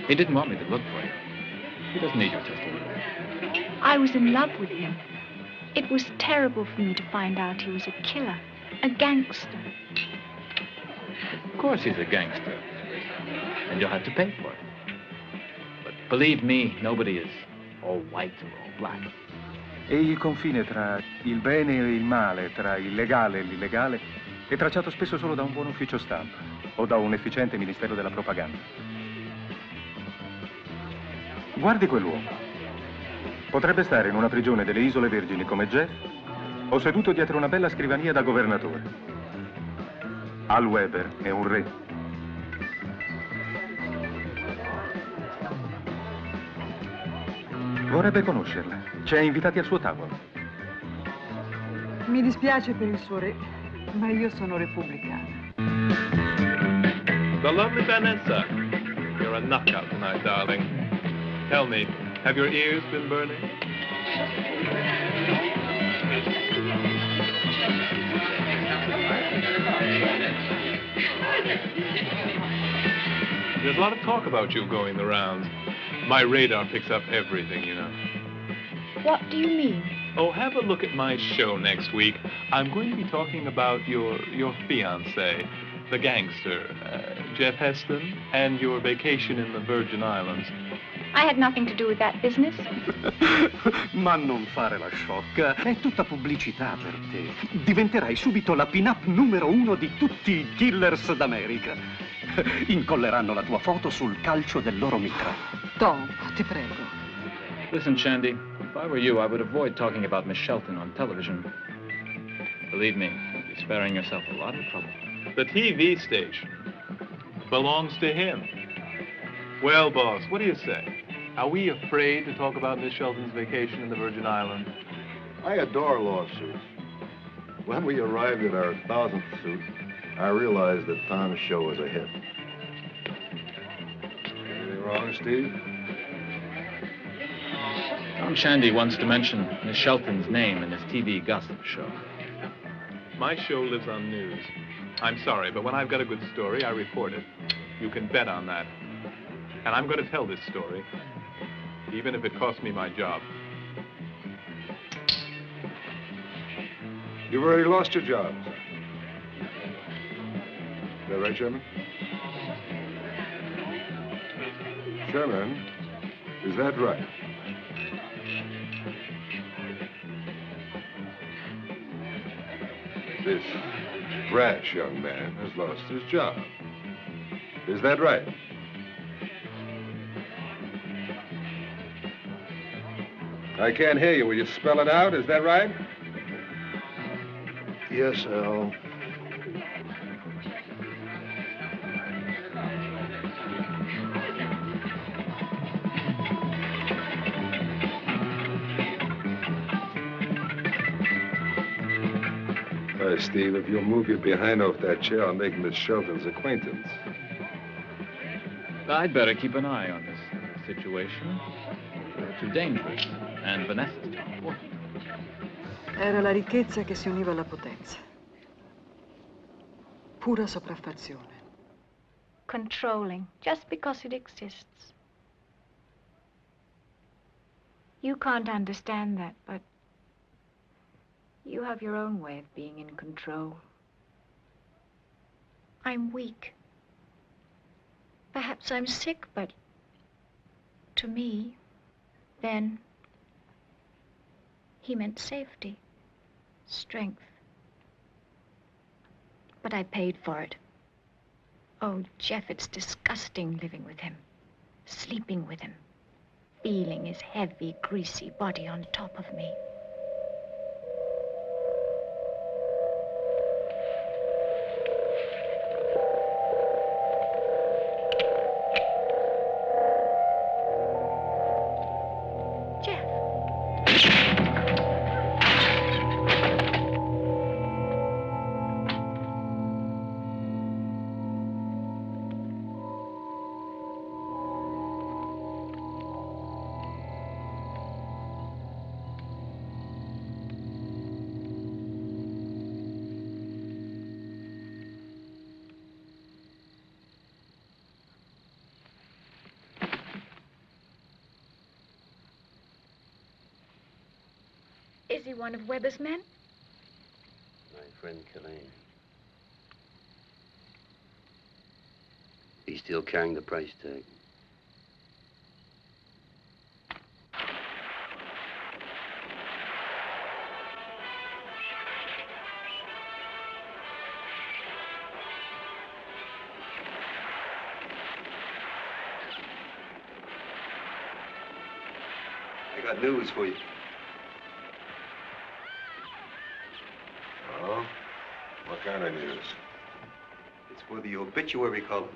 He didn't want me to look for you. He doesn't need your testimony. I was in love with him. It was terrible for me to find out he was a killer, a gangster. Of course he's a gangster. And you'll have to pay for it. But believe me, nobody is all white or all black. E il confine tra il bene e il male, tra il legale e l'illegale, è tracciato spesso solo da un buon ufficio stampa o da un efficiente ministero della propaganda. Guardi quell'uomo. Potrebbe stare in una prigione delle Isole Vergini come Jeff o seduto dietro una bella scrivania da governatore. Al Weber è un re. Vorrebbe conoscerla. Ci ha invitati al suo tavolo. Mi dispiace per il suo re, ma io sono repubblicana. The lovely Vanessa. You're a knockout tonight, darling. Tell me, have your ears been burning? There's a lot of talk about you going the rounds. My radar picks up everything, you know. What do you mean? Oh, have a look at my show next week. I'm going to be talking about your fiancé, the gangster, Jeff Heston, and your vacation in the Virgin Islands. I had nothing to do with that business. Ma non fare la sciocca. È tutta pubblicità per te. Diventerai subito la pin-up numero 1 di tutti i killers d'America. Incolleranno la tua foto sul calcio del loro mitra. Tom, ti prego. Listen, Shandy, if I were you, I would avoid talking about Miss Shelton on television. Believe me, you'll be sparing yourself a lot of trouble. The TV station belongs to him. Well, boss, what do you say? Are we afraid to talk about Miss Shelton's vacation in the Virgin Islands? I adore lawsuits. When we arrived at our 1000th suit, I realized that Tom's show was a hit. Anything wrong, Steve? Tom Shandy wants to mention Miss Shelton's name in his TV gossip show. My show lives on news. I'm sorry, but when I've got a good story, I report it. You can bet on that. And I'm going to tell this story, even if it costs me my job. You've already lost your job. Is that right, Sherman? Sherman, is that right? This brash young man has lost his job. Is that right? I can't hear you. Will you spell it out? Is that right? Yes, Al. Steve, if you'll move your behind off that chair, I'll make Miss Shelton's acquaintance. I'd better keep an eye on this situation. Too dangerous, and Vanessa's too important. Era la ricchezza che si univa alla potenza. Pura sopraffazione. Controlling, just because it exists. You can't understand that, but you have your own way of being in control. I'm weak. Perhaps I'm sick, but to me, then, he meant safety, strength. But I paid for it. Oh, Jeff, it's disgusting living with him, sleeping with him, feeling his heavy, greasy body on top of me. Is he one of Weber's men? My friend Killeen. He's still carrying the price tag. I got news for you. Oh? What kind of news? It's for the obituary column.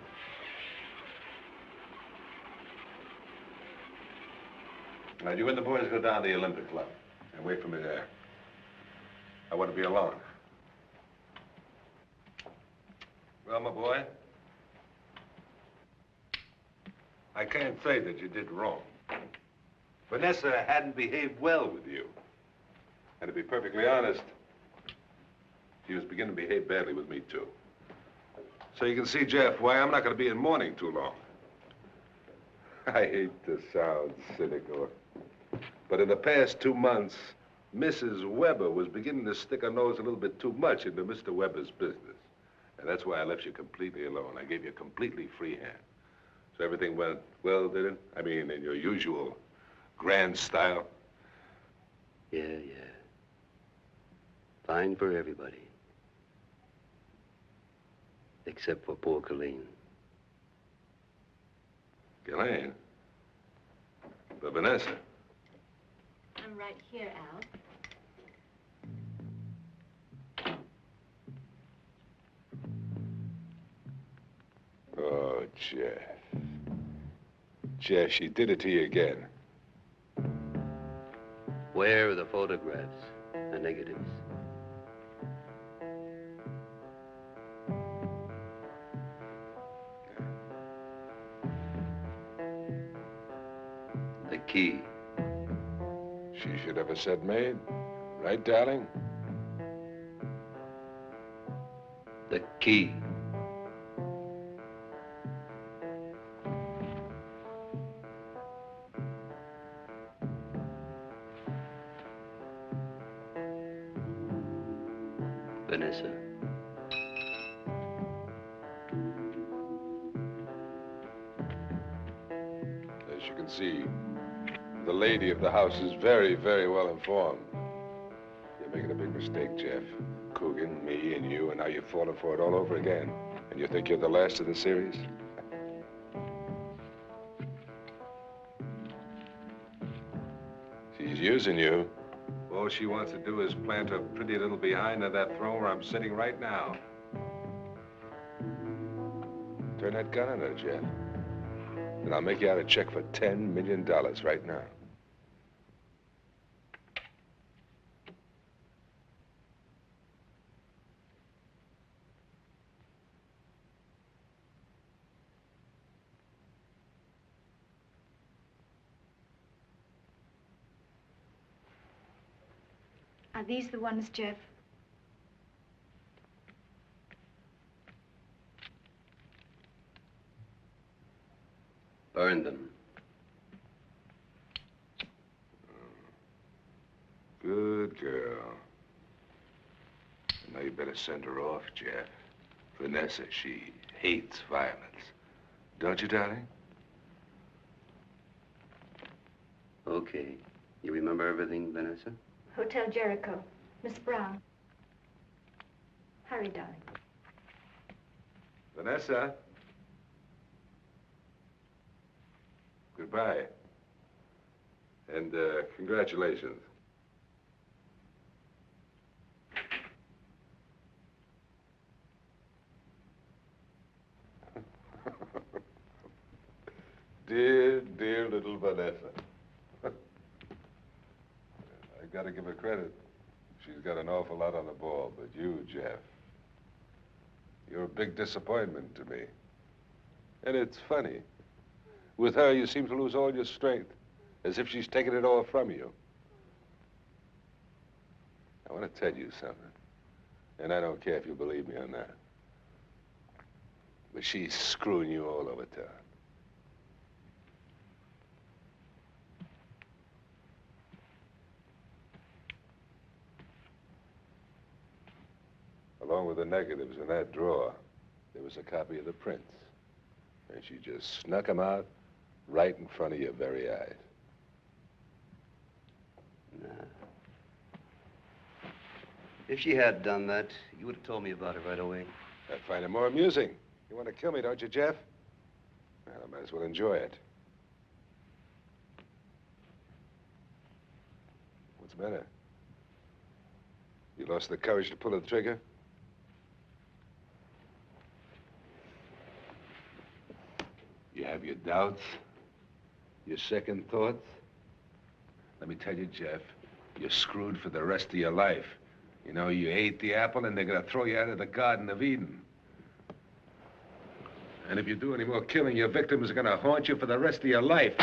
Now, you and the boys go down to the Olympic Club and wait for me there. I want to be alone. Well, my boy, I can't say that you did wrong. Vanessa hadn't behaved well with you. And to be perfectly honest, she was beginning to behave badly with me, too. So you can see, Jeff, why I'm not going to be in mourning too long. I hate to sound cynical, but in the past 2 months, Mrs. Weber was beginning to stick her nose a little bit too much into Mr. Weber's business. And that's why I left you completely alone. I gave you a completely free hand. So everything went well, did it? I mean, in your usual grand style? Yeah. Fine for everybody. Except for poor Killeen. Killeen? But Vanessa. I'm right here, Al. Oh, Jeff. Jeff, she did it to you again. Where are the photographs, the negatives? The key. She should have said maid. Right, darling? The key. Vanessa. As you can see, the lady of the house is very, very well informed. You're making a big mistake, Jeff. Coogan, me, and you, and now you've fallen for it all over again. And you think you're the last of the series? She's using you. All she wants to do is plant her pretty little behind on that throne where I'm sitting right now. Turn that gun on her, Jeff. And I'll make you out a check for $10 million right now. Are these the ones, Jeff? Burn them. Good girl. Now you better send her off, Jeff. Vanessa, she hates violence. Don't you, darling? Okay. You remember everything, Vanessa? Hotel Jericho. Miss Brown. Hurry, darling. Vanessa? Goodbye. And, congratulations. Dear, dear little Vanessa. I gotta give her credit. She's got an awful lot on the ball, but you, Jeff, you're a big disappointment to me. And it's funny. With her, you seem to lose all your strength, as if she's taken it all from you. I want to tell you something, and I don't care if you believe me or not, but she's screwing you all over town. Along with the negatives in that drawer, there was a copy of the prints. And she just snuck them out right in front of your very eyes. Nah. If she had done that, you would have told me about it right away. I'd find it more amusing. You want to kill me, don't you, Jeff? Well, I might as well enjoy it. What's the matter? You lost the courage to pull the trigger? You have your doubts, your second thoughts? Let me tell you, Jeff, you're screwed for the rest of your life. You know, you ate the apple and they're gonna throw you out of the Garden of Eden. And if you do any more killing, your victims are gonna haunt you for the rest of your life.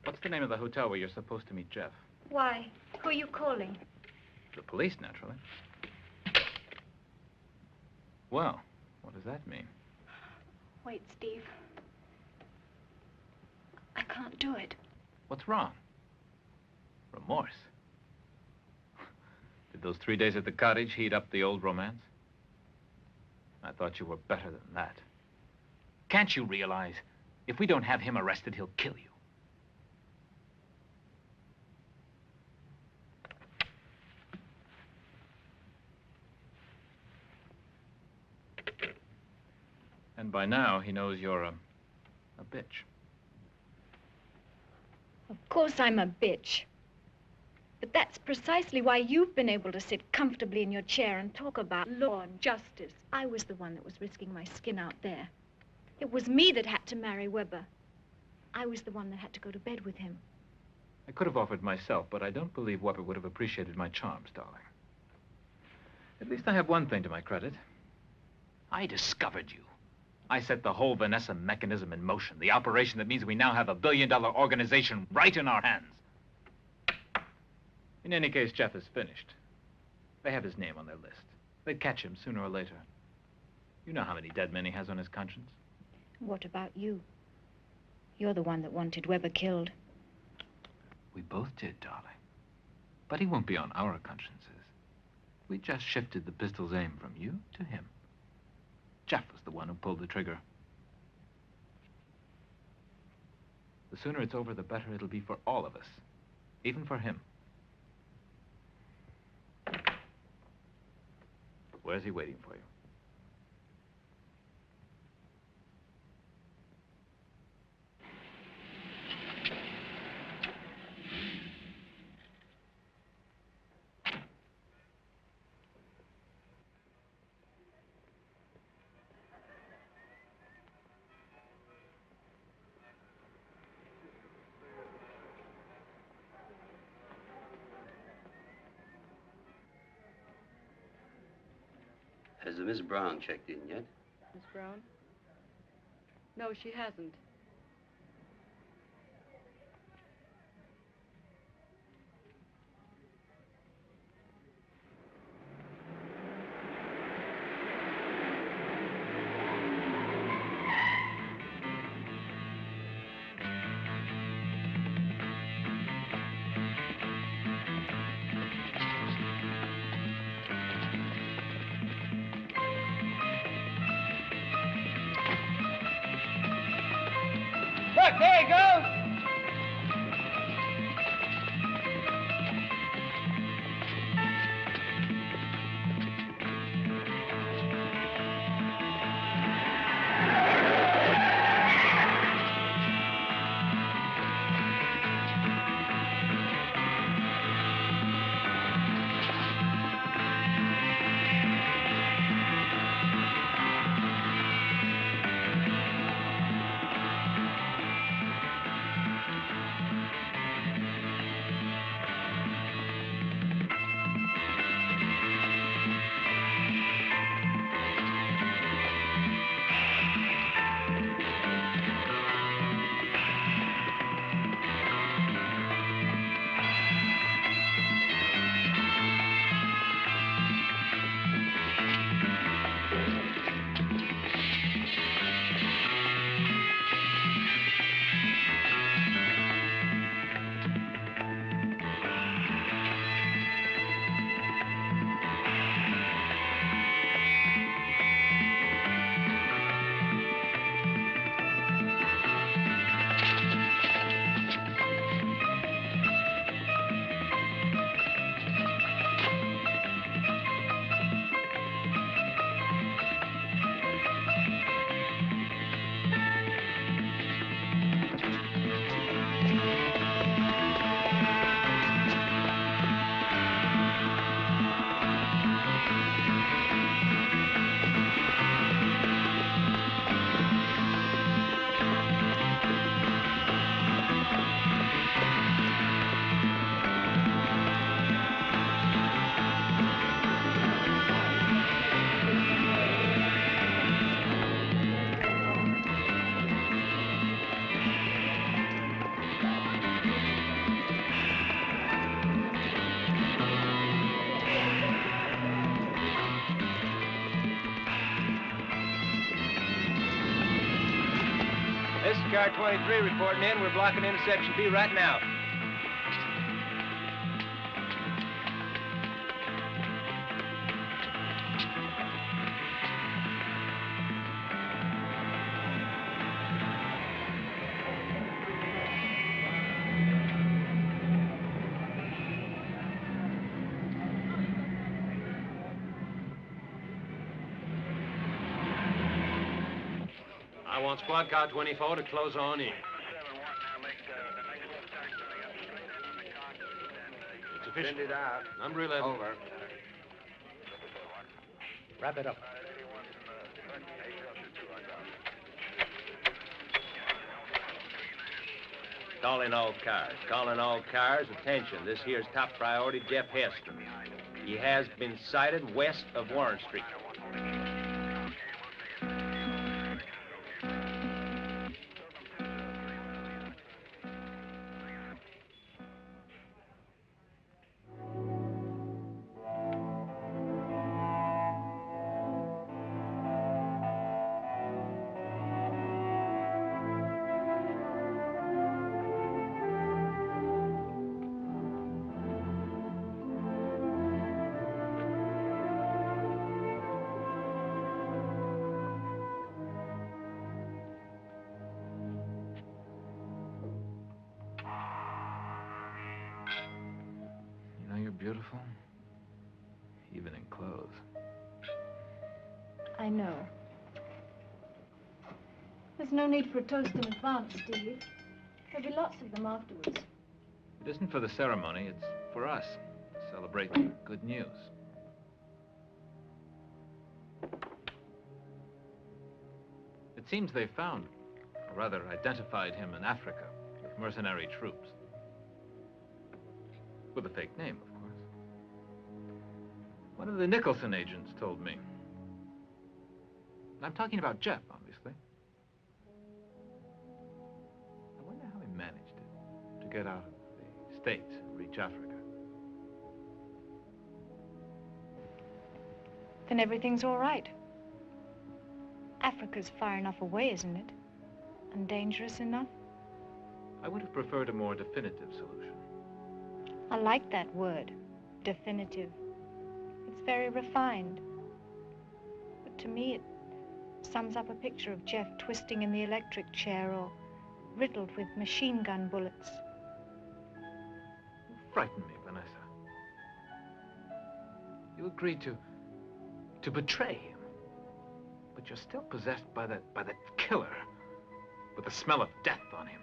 What's the name of the hotel where you're supposed to meet Jeff? Why? Who are you calling? The police, naturally. Well, what does that mean? Wait, Steve. I can't do it. What's wrong? Remorse. Did those 3 days at the cottage heat up the old romance? I thought you were better than that. Can't you realize, if we don't have him arrested, he'll kill you? And by now, he knows you're a bitch. Of course I'm a bitch. But that's precisely why you've been able to sit comfortably in your chair and talk about law and justice. I was the one that was risking my skin out there. It was me that had to marry Weber. I was the one that had to go to bed with him. I could have offered myself, but I don't believe Weber would have appreciated my charms, darling. At least I have one thing to my credit. I discovered you. I set the whole Vanessa mechanism in motion, the operation that means we now have a billion-dollar organization right in our hands. In any case, Jeff is finished. They have his name on their list. They'd catch him sooner or later. You know how many dead men he has on his conscience. What about you? You're the one that wanted Weber killed. We both did, darling. But he won't be on our consciences. We just shifted the pistol's aim from you to him. Jeff was the one who pulled the trigger. The sooner it's over, the better it'll be for all of us. Even for him. Where's he waiting for you? Has Miss Brown checked in yet? Miss Brown? No, she hasn't. Look, there he goes. This is car 23 reporting in. We're blocking intersection B right now. I want squad car 24 to close on in. It's official. Send it out. Number 11. Over. Wrap it up. Calling all cars. Calling all cars. Attention. This here's top priority, Jeff Heston. He has been sighted west of Warren Street. even in clothes. I know. There's no need for a toast in advance, Steve. There'll be lots of them afterwards. It isn't for the ceremony, it's for us. To celebrate the good news. It seems they found, or rather identified him in Africa with mercenary troops. With a fake name, of course. One of the Nicholson agents told me. I'm talking about Jeff, obviously. I wonder how he managed it, to get out of the States and reach Africa. Then everything's all right. Africa's far enough away, isn't it? And dangerous enough? I would have preferred a more definitive solution. I like that word, definitive. It's very refined. But to me, it sums up a picture of Jeff twisting in the electric chair or riddled with machine gun bullets. You frighten me, Vanessa. You agreed to betray him. But you're still possessed by that killer with the smell of death on him.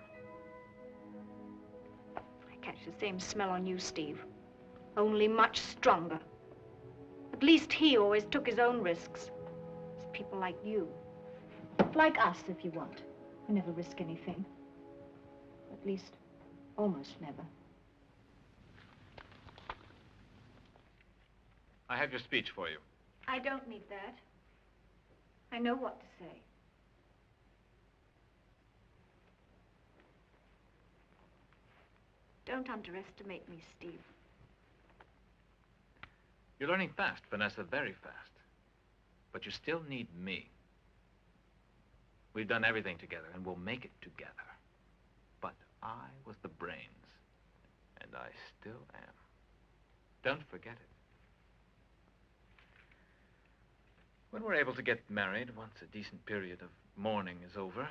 I catch the same smell on you, Steve. Only much stronger. At least he always took his own risks. It's people like you. Like us, if you want. Who never risk anything. At least, almost never. I have your speech for you. I don't need that. I know what to say. Don't underestimate me, Steve. You're learning fast, Vanessa, very fast. But you still need me. We've done everything together, and we'll make it together. But I was the brains, and I still am. Don't forget it. When we're able to get married, once a decent period of mourning is over,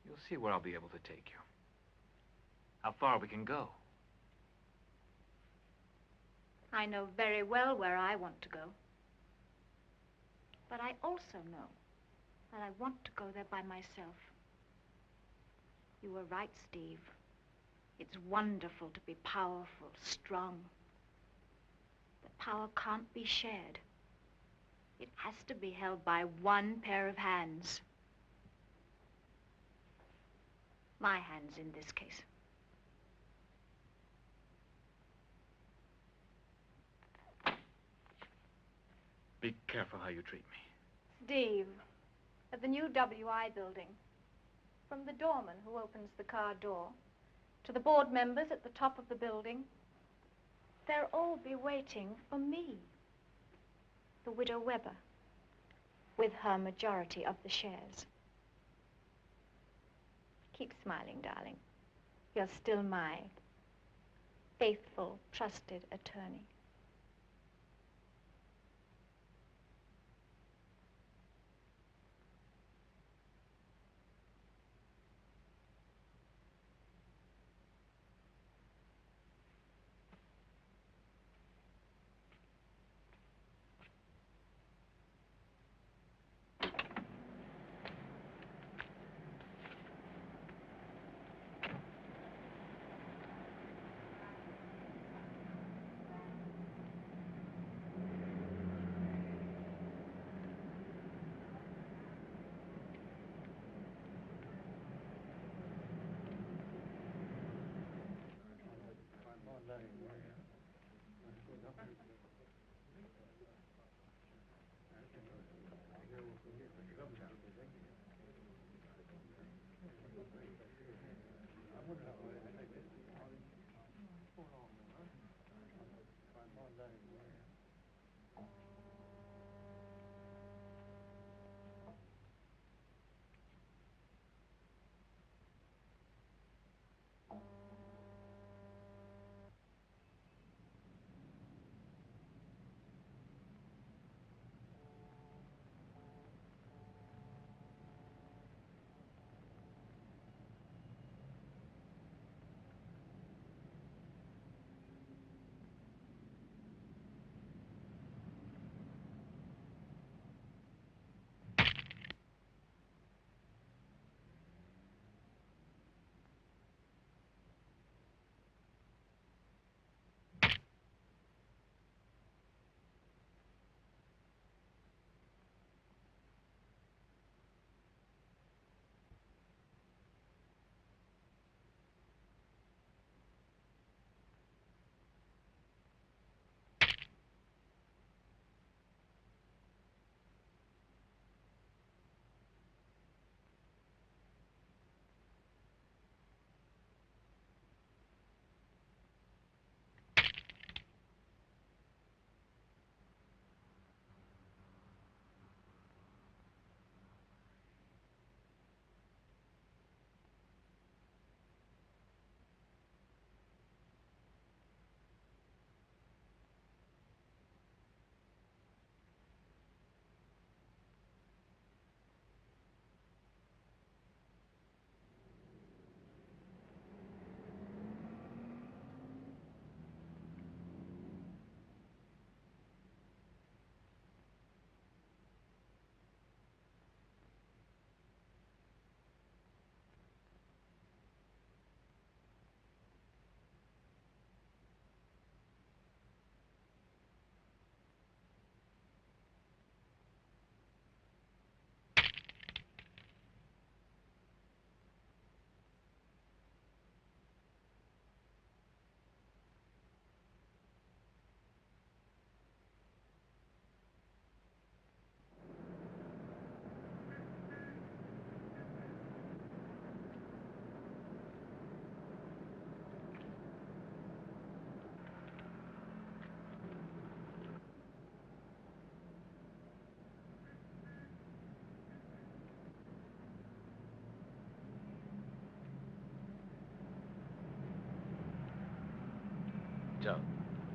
you'll see where I'll be able to take you. How far we can go. I know very well where I want to go. But I also know that I want to go there by myself. You were right, Steve. It's wonderful to be powerful, strong. But power can't be shared. It has to be held by one pair of hands. My hands in this case. Be careful how you treat me. Steve, at the new WI building, from the doorman who opens the car door to the board members at the top of the building, they'll all be waiting for me. The widow Weber, with her majority of the shares. Keep smiling, darling. You're still my faithful, trusted attorney.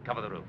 Cover the roof.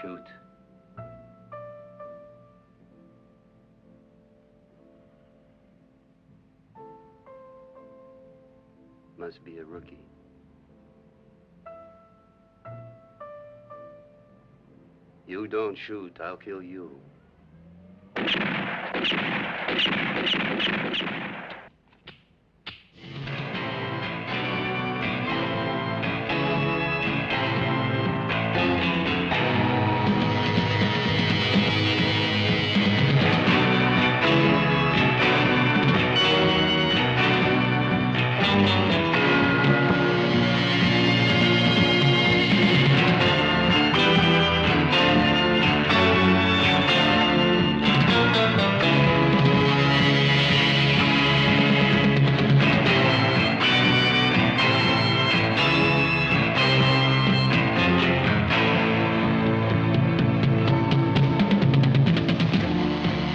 Shoot. Must be a rookie. You don't shoot, I'll kill you.